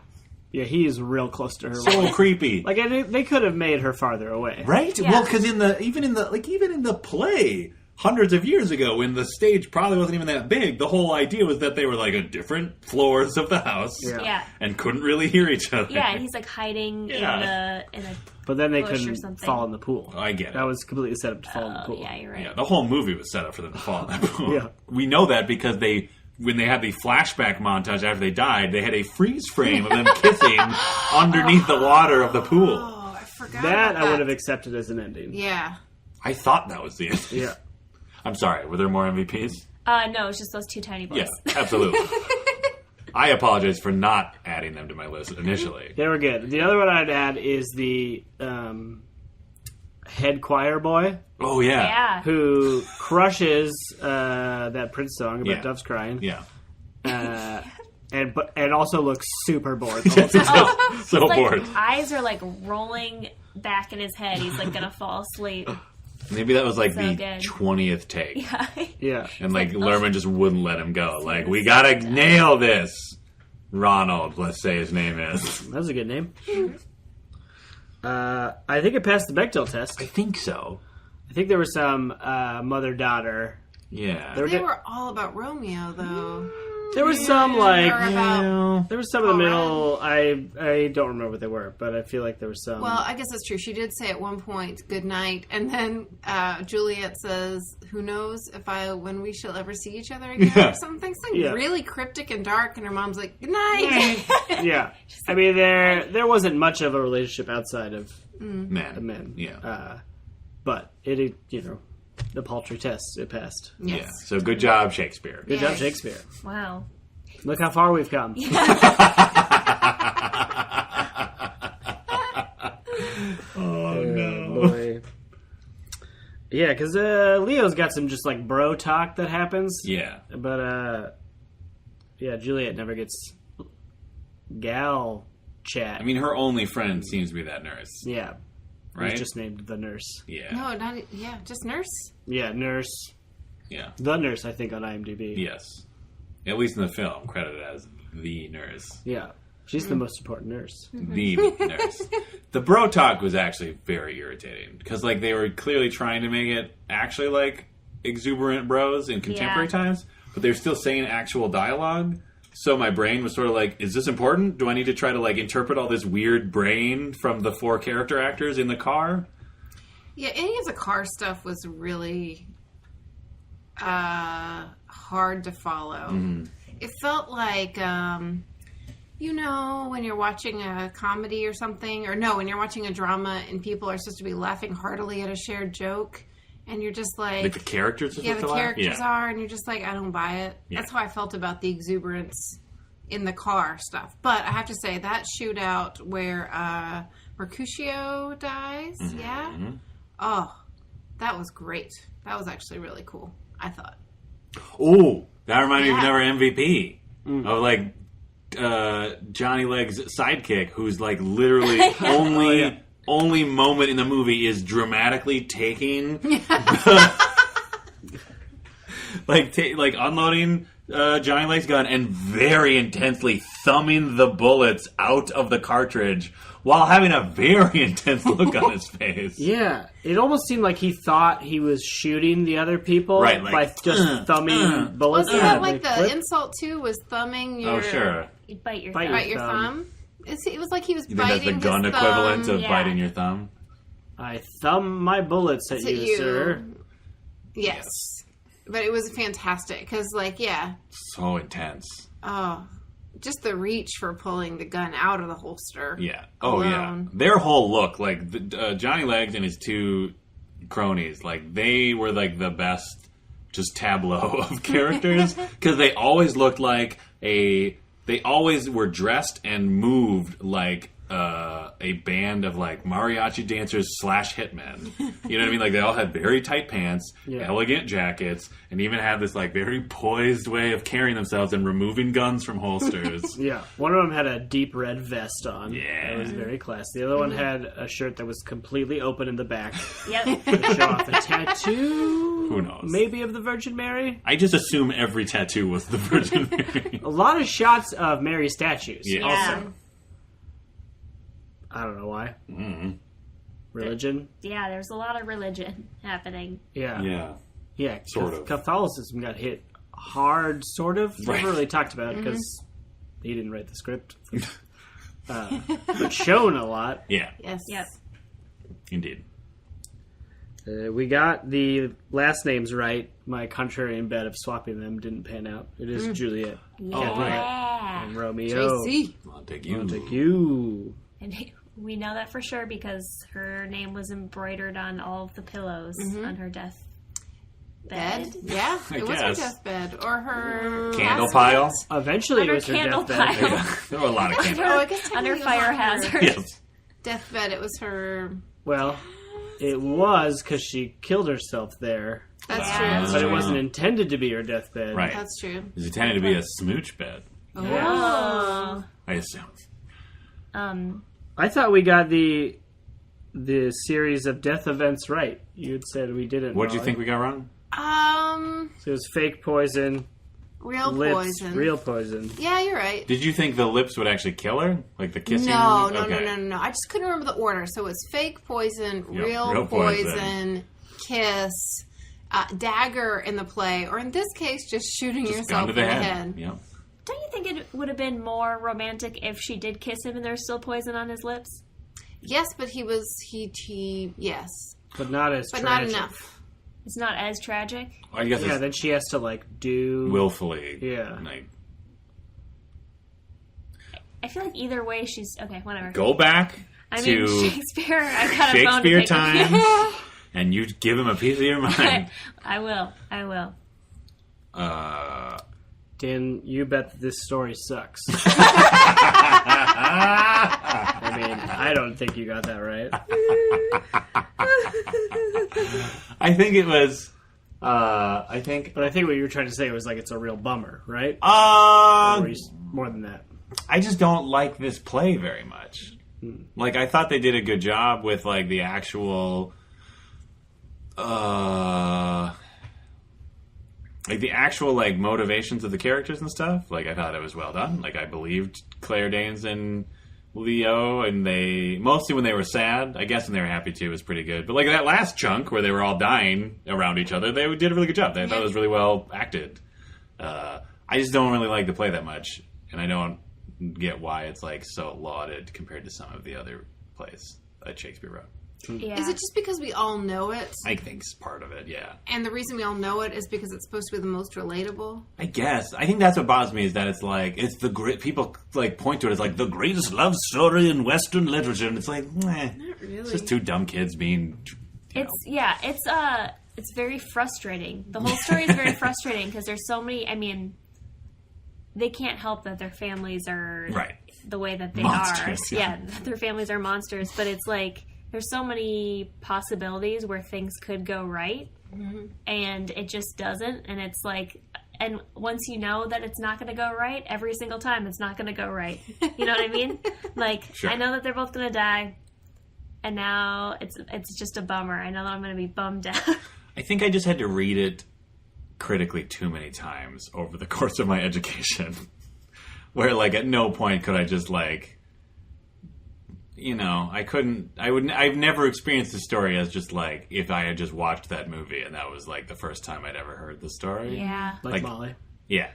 Yeah, he is real close to her. So creepy. Like, they could have made her farther away. Right? Yeah. Well, because even in the play hundreds of years ago, when the stage probably wasn't even that big, the whole idea was that they were like at different floors of the house, Yeah. and couldn't really hear each other. Yeah, and he's like hiding in a But then they bush or couldn't something. fall in the pool. I get it. That was completely set up to fall in the pool. Yeah, you're right. Yeah, the whole movie was set up for them to fall in that pool. Yeah. We know that because when they had the flashback montage after they died, they had a freeze frame of them kissing underneath the water of the pool. Oh, I forgot That about I would have accepted as an ending. Yeah. I thought that was the end. Yeah. I'm sorry, were there more MVPs? No, it's just those two tiny boys. Yeah, absolutely. I apologize for not adding them to my list initially. They were good. The other one I'd add is the head choir boy Oh, yeah. Yeah. who crushes that Prince song about Yeah. doves crying. Yeah. And also looks super bored the whole time. So Like, bored. eyes are like rolling back in his head. He's like gonna fall asleep. Maybe that was like So the good. 20th take. Yeah. And like Lerman just wouldn't let him go. Like, we gotta nail this. Ronald, let's say his name is. That was a good name. I think it passed the Bechdel test. I think so. I think there was some mother-daughter. Yeah. They were all about Romeo, though. There was some, like... Or about... There was some in the middle. I don't remember what they were, but I feel like there was some... Well, I guess that's true. She did say at one point, good night. And then Juliet says, who knows when we shall ever see each other again or something. Something really cryptic and dark. And her mom's like, good night. Yeah. I mean, there wasn't much of a relationship outside of the men. Yeah. But it, the paltry test, it passed. Yes. Yeah. So good job, Shakespeare. Good job, Shakespeare. Wow. Look how far we've come. Oh, no. Boy. Yeah, because Leo's got some just like bro talk that happens. Yeah. But, Juliet never gets gal chat. I mean, her only friend seems to be that nurse. Yeah. Right? He's just named the nurse. Yeah. No, just nurse. Yeah, nurse. Yeah. The nurse, I think, on IMDb. Yes. At least in the film, credited as the nurse. Yeah. She's the most important nurse. The nurse. The bro talk was actually very irritating because, like, they were clearly trying to make it actually like exuberant bros in contemporary times, but they were still saying actual dialogue. So my brain was sort of like, is this important? Do I need to try to like interpret all this weird brain from the 4 character actors in the car? Yeah, any of the car stuff was really hard to follow. It felt like, when you're watching a comedy or something, when you're watching a drama and people are supposed to be laughing heartily at a shared joke, and you're just like the characters are supposed the to laugh? characters are, and you're just like, I don't buy it. Yeah. That's how I felt about the exuberance in the car stuff. But I have to say, that shootout where Mercutio dies, oh, that was great. That was actually really cool, I thought. Oh, that reminded me of another MVP. Of like Johnny Leg's sidekick, who's like literally only moment in the movie is dramatically taking like unloading Johnny Leg's gun and very intensely thumbing the bullets out of the cartridge while having a very intense look on his face. Yeah. It almost seemed like he thought he was shooting the other people Right, like, by just thumbing bullets. Wasn't that like They the clip. insult too? Was thumbing your Oh, sure. You bite your Bite thumb. bite your thumb? It was like he was You think biting that's the gun his equivalent thumb. of biting your thumb? I thumb my bullets at you, sir. Yes. But it was fantastic because, So intense. just the reach for pulling the gun out of the holster. Yeah. Oh, yeah. alone. Their whole look, like Johnny Legs and his 2 cronies, like they were like the best just tableau of characters because they always looked like they always were dressed and moved like a band of like mariachi dancers / hitmen. You know what I mean? Like they all had very tight pants, elegant jackets, and even had this like very poised way of carrying themselves and removing guns from holsters. Yeah. One of them had a deep red vest on. Yeah. It was very classy. The other one had a shirt that was completely open in the back Yep. to show off a tattoo. Who knows? Maybe of the Virgin Mary. I just assume every tattoo was the Virgin Mary. A lot of shots of Mary statues. Yeah. Also. I don't know why. Mm-hmm. Religion? Yeah, there's a lot of religion happening. Yeah. Yeah, Sort of. Catholicism got hit hard, sort of. Right. Never really talked about it because he didn't write the script. But shown a lot. Yeah. Yes. Yep. Indeed. We got the last names right. My contrarian bet of swapping them didn't pan out. It is Juliet. Yeah. right. And Romeo. JC. Montague. And we know that for sure because her name was embroidered on all of the pillows on her death bed. Yeah, it was her guess. deathbed. Or her... Candle casket. pile. Eventually it Under was her candle deathbed. pile. Yeah. There were a lot of candles. Oh, I guess Under technically it was fire on her hazard. Yes. deathbed. It was her... Well, it was because she killed herself there. That's Yeah. true. But it wasn't intended to be her deathbed. Right. That's true. It was intended to be a smooch bed, Oh. I assume. I thought we got the series of death events right. You had said we didn't. What did you Molly. think we got wrong? So it was fake poison, Real lips, poison. real poison. Yeah, you're right. Did you think the lips would actually kill her? Like the kissing? No. Okay. I just couldn't remember the order. So it was fake poison, Yep, real real poison. poison, kiss, dagger in the play, or in this case, just shooting Just yourself gun in to the the head. Yep. Don't you think it would have been more romantic if she did kiss him and there's still poison on his lips? Yes, but he yes, But not as but tragic. not enough. It's not as tragic. I guess Yeah, it's then she has to do willfully. Yeah. Like, I feel like either way she's... Okay, whatever. go back I mean, to Shakespeare, I got a bone to Shakespeare pick with times, you. and you give him a piece of your mind. I will. Dan, you bet that this story sucks. I mean, I don't think you got that right. I think it was. But I think what you were trying to say was like it's a real bummer, right? Or more than that. I just don't like this play very much. Like, I thought they did a good job with like the actual, like motivations of the characters and stuff. Like, I thought it was well done. Like, I believed Claire Danes and Leo, and they mostly when they were sad. I guess when they were happy too was pretty good. But like that last chunk where they were all dying around each other, they did a really good job. I thought it was really well acted. I just don't really like the play that much, and I don't get why it's like so lauded compared to some of the other plays that Shakespeare wrote. Yeah. Is it just because we all know it? I think it's part of it, yeah. And the reason we all know it is because it's supposed to be the most relatable? I guess. I think that's what bothers me is that it's like, it's the great, people like point to it as like the greatest love story in Western literature, and it's like, meh. Not really. It's just two dumb kids being, It's very frustrating. The whole story is very frustrating because there's so many. I mean, they can't help that their families are right. the way that they Monsters, are. yeah. Their families are monsters. But it's like there's so many possibilities where things could go right, and it just doesn't. And it's like, and once you know that it's not going to go right, every single time it's not going to go right. You know what I mean? Like, Sure. I know that they're both going to die, and now it's just a bummer. I know that I'm going to be bummed out. I think I just had to read it critically too many times over the course of my education. Where, like, at no point could I just, like, you know, I've never experienced the story as just, like, if I had just watched that movie and that was, like, the first time I'd ever heard the story. Yeah. Like Molly. Yeah.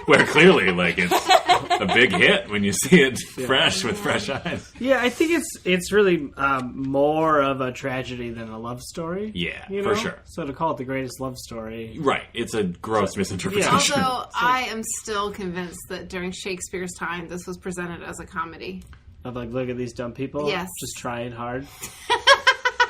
Where clearly, like, it's a big hit when you see it fresh with fresh eyes. Yeah, I think it's really more of a tragedy than a love story. Yeah, you for know? sure. So to call it the greatest love story, Right. It's a gross misinterpretation. Although I am still convinced that during Shakespeare's time, this was presented as a comedy. of like, look at these dumb people, Yes. just trying hard.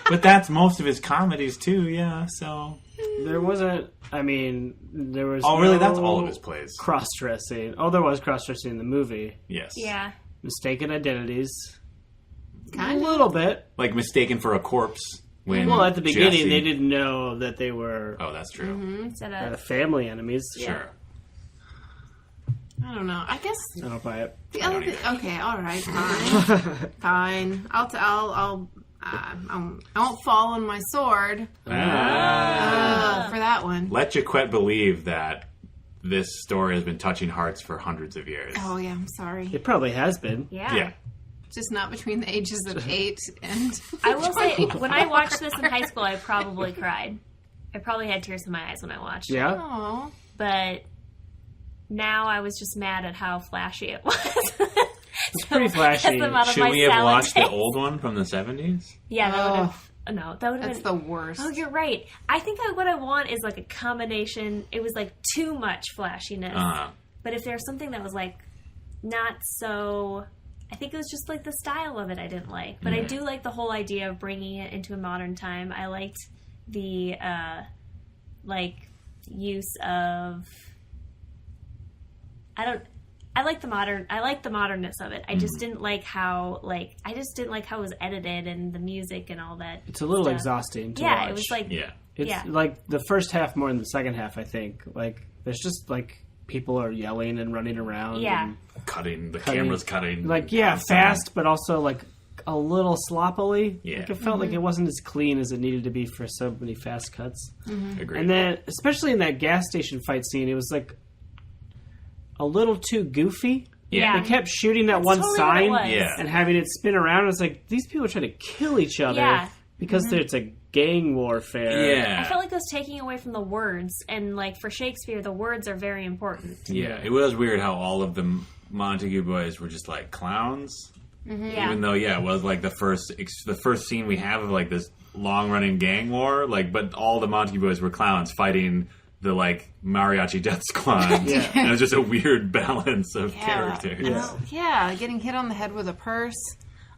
But that's most of his comedies, too, yeah, so... There wasn't. I mean, there was. Oh, really? no That's all of his plays. Cross-dressing. Oh, there was cross-dressing in the movie. Yes. Yeah. Mistaken identities. Kind A of. little bit. Like mistaken for a corpse when Well, at the beginning, Jesse- they didn't know that they were Oh, that's true. Instead of family enemies. Sure. I don't know. I guess I don't buy it. the other thing. Okay, all right, fine, fine. I won't fall on my sword for that one. Let Jaquette believe that this story has been touching hearts for hundreds of years. Oh yeah, I'm sorry. It probably has been. yeah. Yeah. Just not between the ages of 8 and... I will say, when I watched this in high school, I probably cried. I probably had tears in my eyes when I watched it. Yeah? Aww. But now I was just mad at how flashy it was. It's pretty flashy. Should we have watched the old one from the 70s? Yeah, that would have... No, that would have That's been... the worst. Oh, you're right. I think what I want is like a combination. It was like too much flashiness. But if there's something that was like not so... I think it was just like the style of it I didn't like. But I do like the whole idea of bringing it into a modern time. I liked the use of... I like the modernness of it. I just didn't like how it was edited and the music and all that. It's a little stuff. exhausting to watch. Yeah, it was like It's like the first half more than the second half, I think. Like there's just like people are yelling and running around. Yeah. And camera's cutting. Like fast, but also like a little sloppily. Yeah. Like it felt like it wasn't as clean as it needed to be for so many fast cuts. Agreed. And then, especially in that gas station fight scene, it was like a little too goofy. Yeah. They kept shooting that That's one totally sign what it was. and having it spin around. It's like, these people are trying to kill each other because it's a gang warfare. Yeah. I felt like it was taking away from the words, and like for Shakespeare, the words are very important. Yeah, it was weird how all of the Montague boys were just like clowns. Yeah. Even though, it was like the first scene we have of like this long running gang war, like, but all the Montague boys were clowns fighting the like mariachi death squad. And it was just a weird balance of characters. Getting hit on the head with a purse.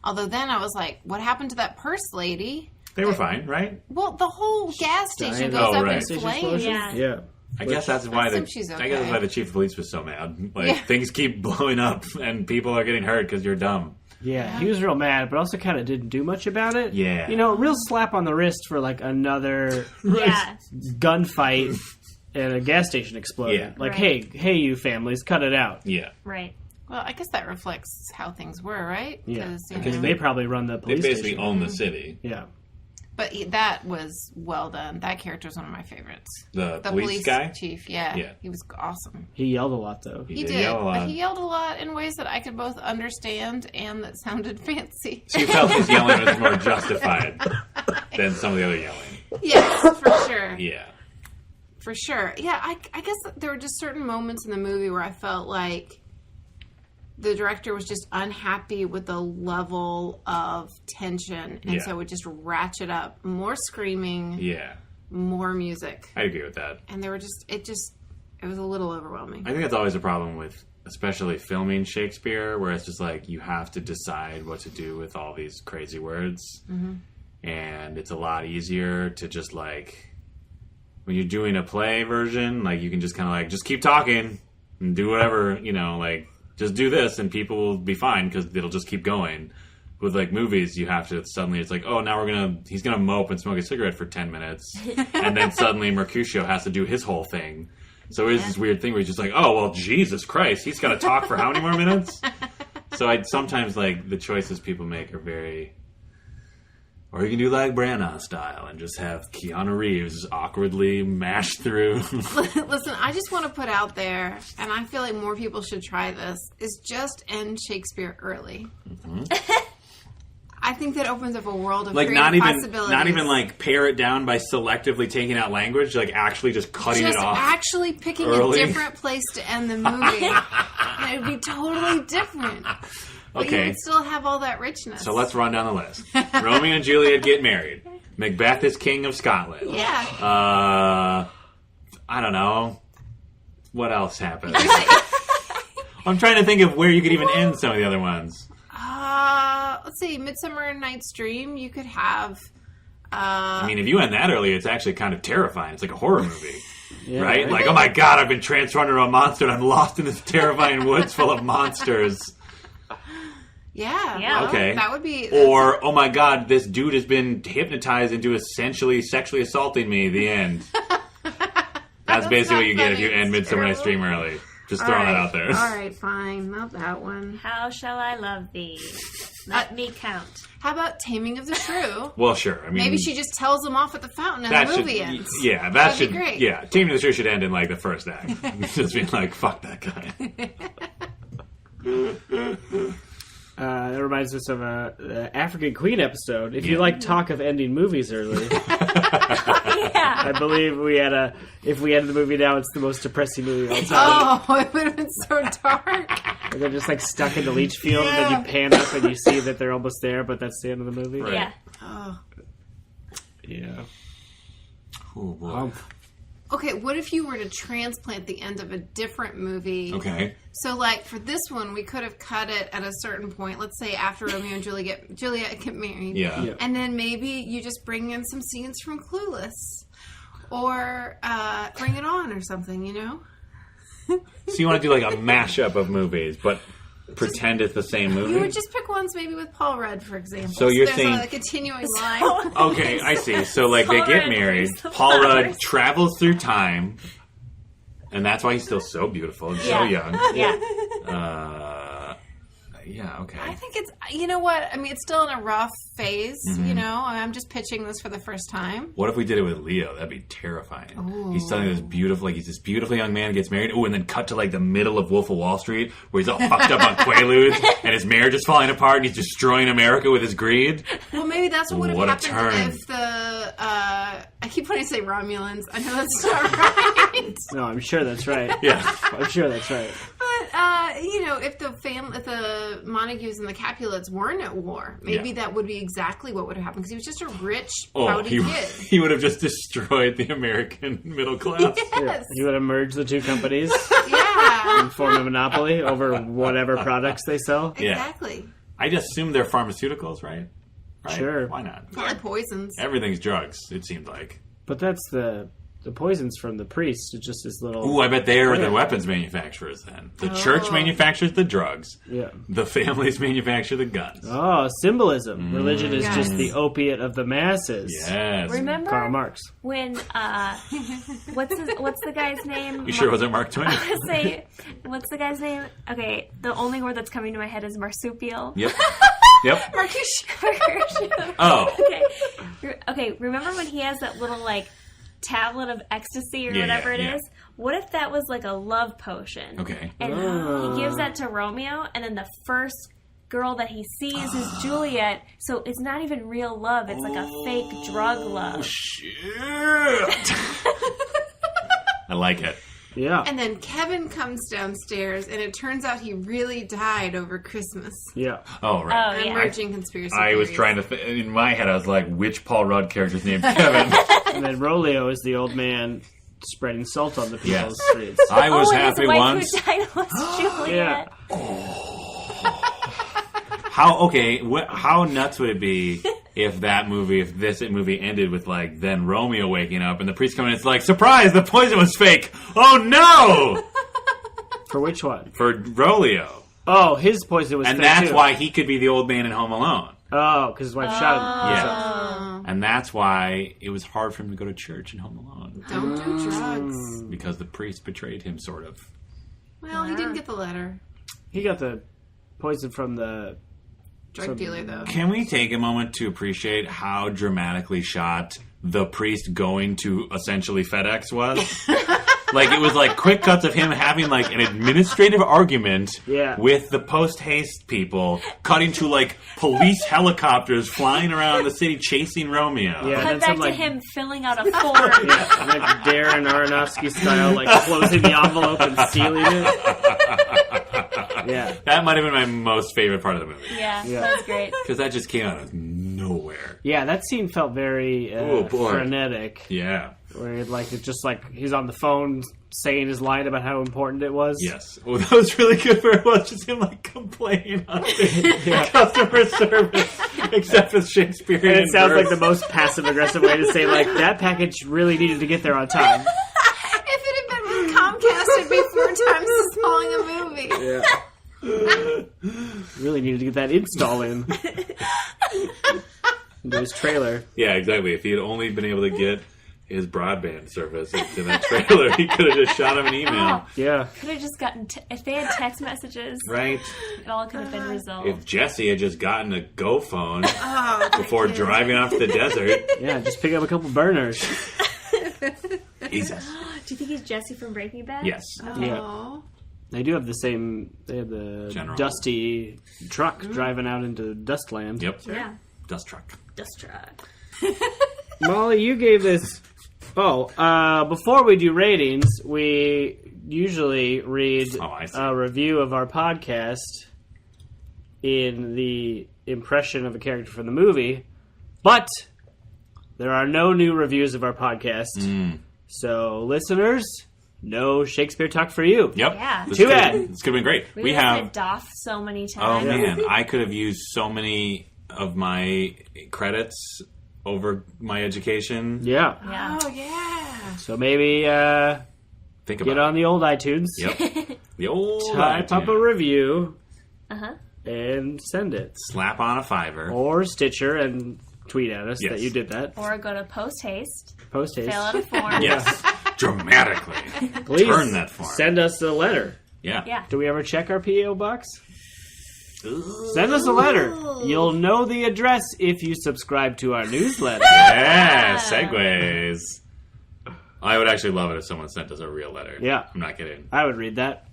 Although then I was like, what happened to that purse lady? They were fine, right? Well, the whole gas station goes up in flames. Yeah. I guess that's why I guess that's why the chief of police was so mad. Like things keep blowing up and people are getting hurt because you're dumb. Yeah, he was real mad, but also kind of didn't do much about it. Yeah. Real slap on the wrist for like another gunfight and a gas station exploded. Yeah. Like, hey, you families, cut it out. Yeah. Right. Well, I guess that reflects how things were, right? Yeah, because they probably run the police They basically station. own the city. Yeah. But that was well done. That character was one of my favorites. The police guy? Chief, yeah. He was awesome. He yelled a lot, though. He did, yell a lot. but he yelled a lot in ways that I could both understand and that sounded fancy. So you felt his yelling was more justified than some of the other yelling. Yes, for sure. Yeah. For sure. Yeah, I guess there were just certain moments in the movie where I felt like the director was just unhappy with the level of tension, and so would just ratchet up more screaming, more music. I agree with that. And there were it was a little overwhelming. I think that's always a problem with, especially filming Shakespeare, where it's just like you have to decide what to do with all these crazy words, and it's a lot easier to just like when you're doing a play version, like you can just kind of like just keep talking and do whatever, like. Just do this and people will be fine because it'll just keep going. With like movies, you have to suddenly, it's like, oh, now he's gonna mope and smoke a cigarette for 10 minutes. And then suddenly Mercutio has to do his whole thing. So it's this weird thing where he's just like, oh, well, Jesus Christ, he's gotta talk for how many more minutes? So I sometimes like the choices people make are very... Or you can do like Branagh style and just have Keanu Reeves awkwardly mash through. Listen, I just want to put out there, and I feel like more people should try this, is just end Shakespeare early. I think that opens up a world of creative possibilities. Not even like pare it down by selectively taking out language, like actually just cutting it off. Just actually picking early. A different place to end the movie. And it would be totally different. But you would still have all that richness. So let's run down the list. Romeo and Juliet get married. Macbeth is king of Scotland. Yeah. I don't know. What else happened? I'm trying to think of where you could even end some of the other ones. Let's see. Midsummer Night's Dream. You could have... I mean, if you end that early, it's actually kind of terrifying. It's like a horror movie. Right? Like, oh my god, I've been transformed into a monster and I'm lost in this terrifying woods full of monsters. Yeah. Okay. That would be... Or, oh my god, this dude has been hypnotized into essentially sexually assaulting me. The end. That's basically what you get if you end Midsummer Night's Dream early. Just throwing that out there. All right, fine. Not that one. How shall I love thee? Let me count. How about Taming of the Shrew? Well, sure. I mean, maybe she just tells him off at the fountain and the movie ends. Yeah, that should be great. Yeah, Taming of the Shrew should end in like the first act. Just being like, fuck that guy. That reminds reminds us of a African Queen episode. If you like talk of ending movies early, Yeah. I believe if we end the movie now, it's the most depressing movie of all time. Oh, it would have been so dark. They're just like stuck in the leach field, and then you pan up and you see that they're almost there, but that's the end of the movie. Right. Yeah. Oh. Yeah. Oh, boy. Okay, what if you were to transplant the end of a different movie? Okay. So, like, for this one, we could have cut it at a certain point. Let's say after Romeo and Juliet get married. Yeah. And then maybe you just bring in some scenes from Clueless. Or Bring It On or something, you know? So you want to do like a mashup of movies, but pretend it's the same movie? You would just pick ones maybe with Paul Rudd, for example. So you're there's saying... a continuing line. Okay, I see. So, like, they Paul get Rudd married. plays the Paul Rudd flowers. travels through time, and that's why he's still so beautiful and so young. Yeah. Yeah, okay. I think it's, you know what? I mean, it's still in a rough phase, Mm-hmm. you know? I'm just pitching this for the first time. What if we did it with Leo? That'd be terrifying. He's telling this beautiful, like, he's this beautiful young man, gets married. Oh, and then cut to, like, the middle of Wolf of Wall Street, where he's all fucked up on Quaaludes, and his marriage is falling apart, and he's destroying America with his greed. Well, maybe that's what would have What a happened turn. if the, I keep wanting to say Romulans. I know that's not right. No, I'm sure that's right. Yeah. I'm sure that's right. But, you know, if the Montagues and the Capulets weren't at war, maybe that would be exactly what would have happened, because he was just a rich, rowdy kid. He would have just destroyed the American middle class. Yes. You would have merged the two companies Yeah. and formed a monopoly over whatever products they sell. Yeah. Exactly. I just assume they're pharmaceuticals, right? Sure. Why not? Probably poisons. Everything's drugs, it seemed like. But that's the poisons from the priests. It's just this little... Ooh, I bet they are the weapons manufacturers then. The church manufactures the drugs. Yeah. The families manufacture the guns. Oh, symbolism. Religion is Yes. just the opiate of the masses. Yes. Remember Karl Marx. when what's the guy's name? You sure it wasn't Mark Twain? I was say, what's the guy's name? Okay, the only word that's coming to my head is marsupial. Yep. Yep. Oh. Okay. Remember when he has that little like tablet of ecstasy or Yeah, whatever it yeah. is? What if that was like a love potion? Okay. And he gives that to Romeo, and then the first girl that he sees is Juliet. So it's not even real love; it's like a fake drug love. Shit. I like it. Yeah. And then Kevin comes downstairs, and it turns out he really died over Christmas. Yeah. Oh, right. Oh yeah. Emerging conspiracy I was theories. trying to... in my head, I was like, which Paul Rudd character's named Kevin? And then Romeo is the old man spreading salt on the people's Yes. streets. I was and happy his wife once. who died was Juliet. Yeah. How nuts would it be if this movie ended with like then Romeo waking up and the priest coming in, it's like, surprise, the poison was fake. Oh no! For which one? For Romeo. Oh, his poison was And fake that's too. why he could be the old man in Home Alone. Oh, because his wife shot him. Yeah. And that's why it was hard for him to go to church in Home Alone. Don't do drugs. Because the priest betrayed him, sort of. Well, he didn't get the letter. He got the poison from the... Drug dealer, though. Can we take a moment to appreciate how dramatically shot the priest going to essentially FedEx was? Like, it was like quick cuts of him having like an administrative argument with the post-haste people, cutting to like police helicopters flying around the city chasing Romeo. Yeah, Cut and back some, to him filling out a form. Yeah, like Darren Aronofsky style, like closing the envelope and sealing it. Yeah. That might have been my most favorite part of the movie. Yeah, that's great. Because that just came out of nowhere. Yeah, that scene felt very Oh, boy. frenetic. Yeah. Where it's just like he's on the phone saying his line about how important it was. Yes. Well, that was really good for it was just him like complaining on the customer service, except with Shakespearean. And it sounds like verse. the most passive aggressive way to say like that package really needed to get there on time. If it had been with Comcast, it'd be 4 times as long a movie. Yeah. Really needed to get that install in. Into his trailer. Yeah, exactly. If he had only been able to get his broadband service into that trailer, he could have just shot him an email. Yeah. Could have just gotten if they had text messages, Right? it all could have been resolved. If Jesse had just gotten a Go phone Oh, before driving off to the desert. Yeah, just pick up a couple burners. Jesus. Do you think he's Jesse from Breaking Bad? Yes. Yeah. Aw. They do have the same. They have the General. dusty truck driving out into Dustland. Yep. Yeah. Dust truck. Dust truck. Molly, you gave this. Before we do ratings, we usually read I see. a review of our podcast in the impression of a character from the movie, but there are no new reviews of our podcast. So, listeners, no Shakespeare talk for you. Yep. Yeah. This Too could- bad. This could have been great. We have. said doff so many Oh times. man, I could have used so many of my credits over my education. Yeah. Yeah. Oh, yeah. So maybe Think get about on the old iTunes, it. Yep. The old type up a iTunes. review, Uh-huh. and send it. Slap on a $5. Or Stitcher and tweet at us Yes. that you did that. Or go to Post Haste, Post haste. fill out a form. Yes. Dramatically. Please Turn that form. send us a letter. Yeah. Yeah. Do we ever check our P.O. box? Send us a letter. You'll know the address if you subscribe to our newsletter. Yeah. Segues. I would actually love it if someone sent us a real letter. Yeah. I'm not kidding. I would read that.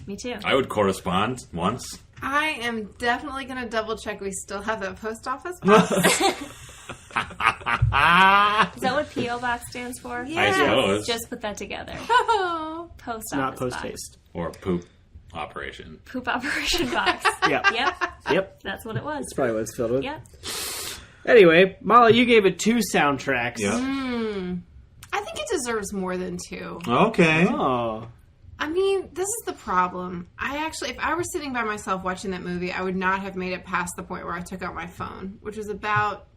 Me too. I would correspond once. I am definitely going to double check we still have that post office box. Is that what P.O. Box stands for? I suppose. Just put that together. Oh. Post Not office post box. haste. Or poop operation. Poop operation box. Yep. Yep. Yep. That's what it was. That's probably what it's filled with. Yep. Anyway, Molly, you gave it 2 soundtracks. Yeah. I think it deserves more than 2. Okay. Oh. I mean, this is the problem. I actually, if I were sitting by myself watching that movie, I would not have made it past the point where I took out my phone, which was about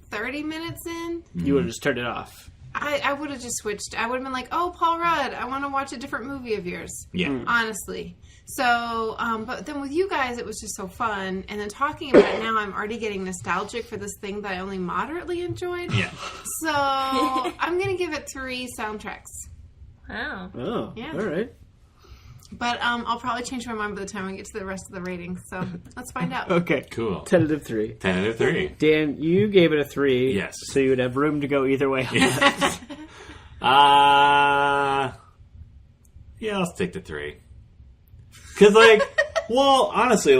30 minutes in. You would have just turned it off. I would have just switched. I would have been like, oh, Paul Rudd, I want to watch a different movie of yours. Yeah. Honestly. So, but then with you guys, it was just so fun. And then talking about it now, I'm already getting nostalgic for this thing that I only moderately enjoyed. Yeah. So, I'm going to give it 3 soundtracks. Wow. Oh. Yeah. All right. But I'll probably change my mind by the time I get to the rest of the ratings. So, let's find out. Okay. Cool. Tentative 3. Tentative 3. Dan, you gave it a 3. Yes. So you would have room to go either way. Yeah, I'll stick to 3. Because, honestly,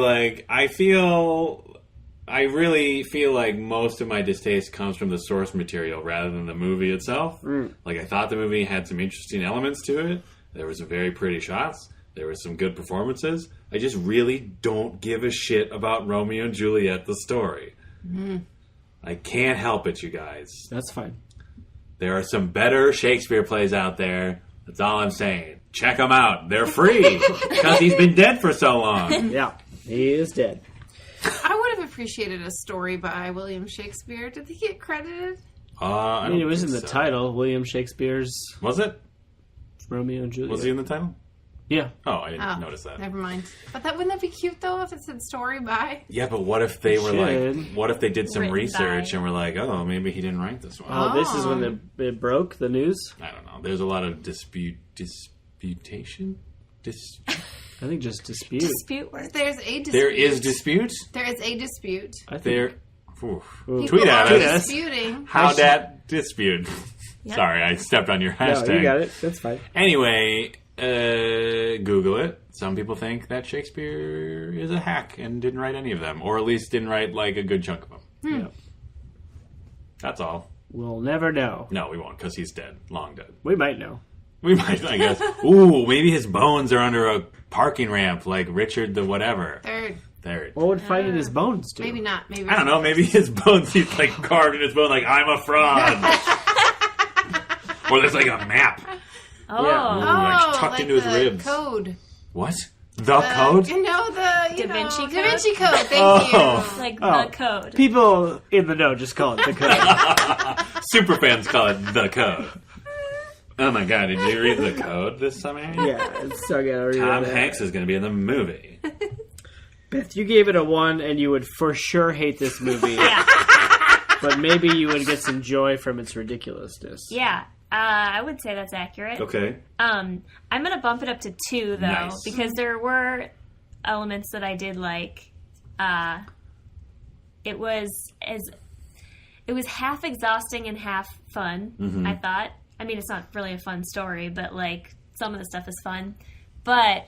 I really feel like most of my distaste comes from the source material rather than the movie itself. I thought the movie had some interesting elements to it. There were some very pretty shots. There were some good performances. I just really don't give a shit about Romeo and Juliet, the story. I can't help it, you guys. That's fine. There are some better Shakespeare plays out there. That's all I'm saying. Check them out. They're free because he's been dead for so long. Yeah. He is dead. I would have appreciated a story by William Shakespeare. Did he get credited? I mean, it was in the title. William Shakespeare's Was it? Romeo and Juliet. Was he in the title? Yeah. Oh, I didn't notice that. Never mind. But wouldn't that be cute, though, if it said story by? Yeah, but what if they were Should. what if they did some Written research by. and were like, oh, maybe he didn't write this one? Oh, this is when it broke the news? I don't know. There's a lot of disputation? I think just dispute. Dispute words. There's a dispute. There is dispute? There is a dispute. I think. There. Ooh. Tweet at are us. disputing. How that dispute. Yep. Sorry, I stepped on your No, hashtag. you got it. That's fine. Anyway, Google it. Some people think that Shakespeare is a hack and didn't write any of them, or at least didn't write a good chunk of them. Yeah. That's all. We'll never know. No, we won't, because he's dead. Long dead. We might know. We might, I guess. Ooh, maybe his bones are under a parking ramp like Richard the whatever. Third. What would finding his bones do? Maybe not. Maybe I don't know. Maybe his bones, he's carved in his bone I'm a fraud. Or there's a map. Oh. Yeah. Tucked into his the ribs. Code. What? The code? You know, the Da Vinci Da Code? Vinci Code. Thank Oh. you. Like Oh. the code. People in the know just call it the code. Superfans call it the code. Oh my god, did you read the code this summer? Yeah, it's so good. Tom Hanks is going to be in the movie. Beth, you gave it a 1, and you would for sure hate this movie. But maybe you would get some joy from its ridiculousness. Yeah. I would say that's accurate. Okay. I'm going to bump it up to 2, though, Nice. because there were elements that I did like. It was half exhausting and half fun, I thought. I mean, it's not really a fun story, but, some of the stuff is fun. but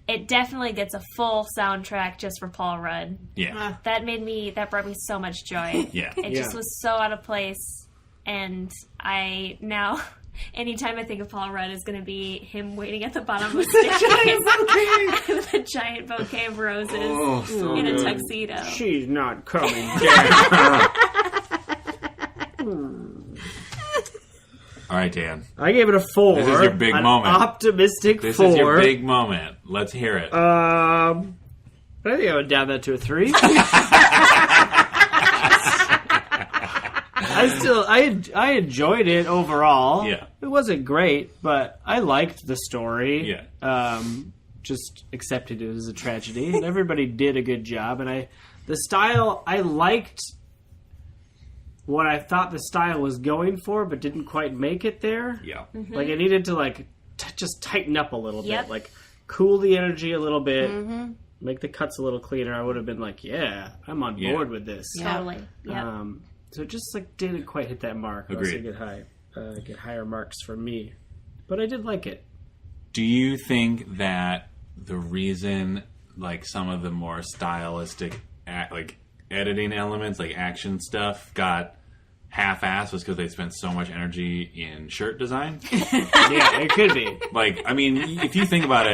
it definitely gets a full soundtrack just for Paul Rudd. Yeah. That brought me so much joy. Yeah. It just was so out of place. And I now, anytime I think of Paul Rudd, is going to be him waiting at the bottom of the stairs with a giant bouquet of roses in a tuxedo. She's not coming down. All right, Dan. I gave it a 4. This is your big moment. Optimistic 4. This is your big moment. Let's hear it. I think I would down that to a 3. I enjoyed it overall. Yeah. It wasn't great, but I liked the story. Yeah. Just accepted it as a tragedy, and everybody did a good job. And the style, I liked what I thought the style was going for, but didn't quite make it there. Yeah. Mm-hmm. Like, it needed to, just tighten up a little Yep. bit. Like, cool the energy a little bit. Mm-hmm. Make the cuts a little cleaner. I would have been like, yeah, I'm on board with this. Totally. Yep. So it just, didn't quite hit that mark. Agreed. Get higher marks from me. But I did like it. Do you think that the reason, some of the more stylistic, editing elements, action stuff, got half-assed was because they spent so much energy in shirt design? Yeah, it could be. If you think about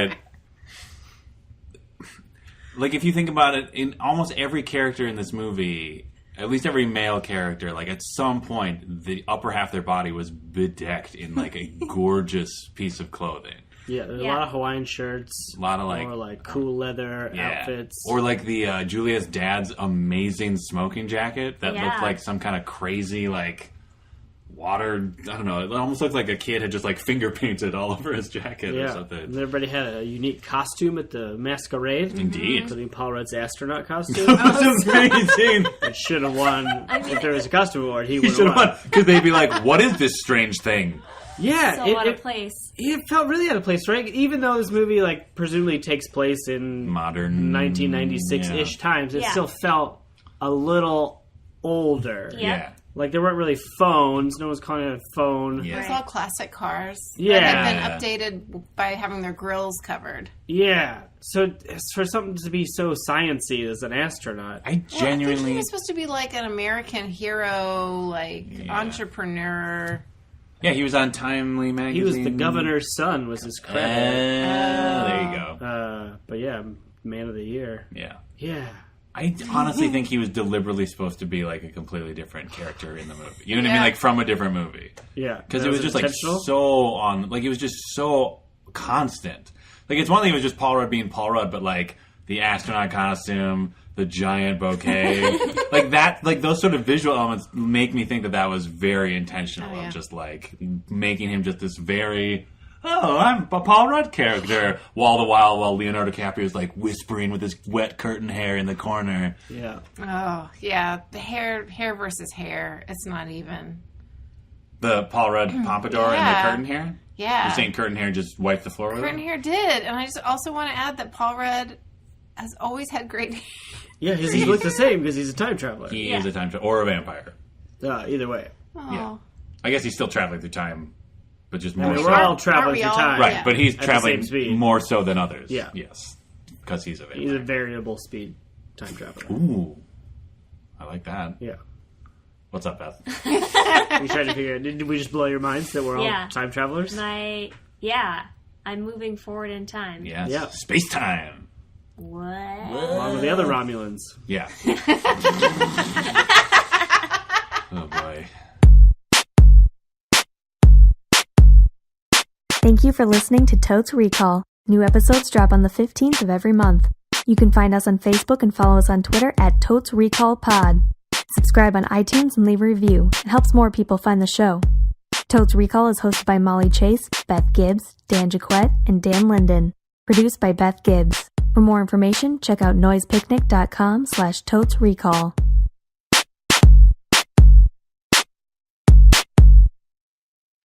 it, in almost every character in this movie, at least every male character, at some point, the upper half of their body was bedecked in, a gorgeous piece of clothing. Yeah, there's a lot of Hawaiian shirts. A lot of, more, cool leather outfits. Or, the Julia's dad's amazing smoking jacket that looked like some kind of crazy, water, I don't know, it almost looked like a kid had just, finger painted all over his jacket or something. And everybody had a unique costume at the masquerade. Indeed. Including Paul Rudd's astronaut costume. That was amazing. It should have won. If there was a costume award, he would have have won. Because they'd be like, what is this strange thing? Yeah. So out of place. It felt really out of place, right? Even though this movie, presumably takes place in modern 1996-ish times, it still felt a little older. Yeah. There weren't really phones. No one's calling it a phone. Yeah. It was all classic cars. Yeah. That had been updated by having their grills covered. Yeah. So for something to be so sciencey as an astronaut. I think he was supposed to be an American hero, entrepreneur. Yeah, he was on Timely magazine. He was the governor's son, was his credit. There you go. But yeah, man of the year. Yeah. Yeah. I honestly think he was deliberately supposed to be a completely different character in the movie. You know what I mean? From a different movie. Yeah. Because it was just so on, it was just so constant. It's one thing, it was just Paul Rudd being Paul Rudd, but the astronaut costume, the giant bouquet, those sort of visual elements make me think that was very intentional. Of just making him just this very, I'm a Paul Rudd character, while Leonardo DiCaprio is whispering with his wet curtain hair in the corner. Yeah. Oh yeah, the hair versus hair. It's not even. The Paul Rudd pompadour and the curtain hair. Yeah. You're saying curtain hair just wiped the floor with it? Curtain hair did, and I just also want to add that Paul Rudd has always had great hair. Yeah, he looks the same because he's a time traveler. He is a time traveler or a vampire. Either way. Oh. Yeah. I guess he's still traveling through time, but just more so. We're all traveling through time. Right, but he's at traveling the same speed. more so than others. Yeah. Yes. Because he's a vampire. He's a variable speed time traveler. Ooh. I like that. Yeah. What's up, Beth? You trying to figure out, did we just blow your minds that we're all time travelers? I'm moving forward in time. Yes. Yeah. Space time. What? Along with the other Romulans. Yeah. Oh, boy. Thank you for listening to Totes Recall. New episodes drop on the 15th of every month. You can find us on Facebook and follow us on Twitter at Totes Recall Pod. Subscribe on iTunes and leave a review. It helps more people find the show. Totes Recall is hosted by Molly Chase, Beth Gibbs, Dan Jaquette, and Dan Linden. Produced by Beth Gibbs. For more information, check out noisepicnic.com/totesrecall.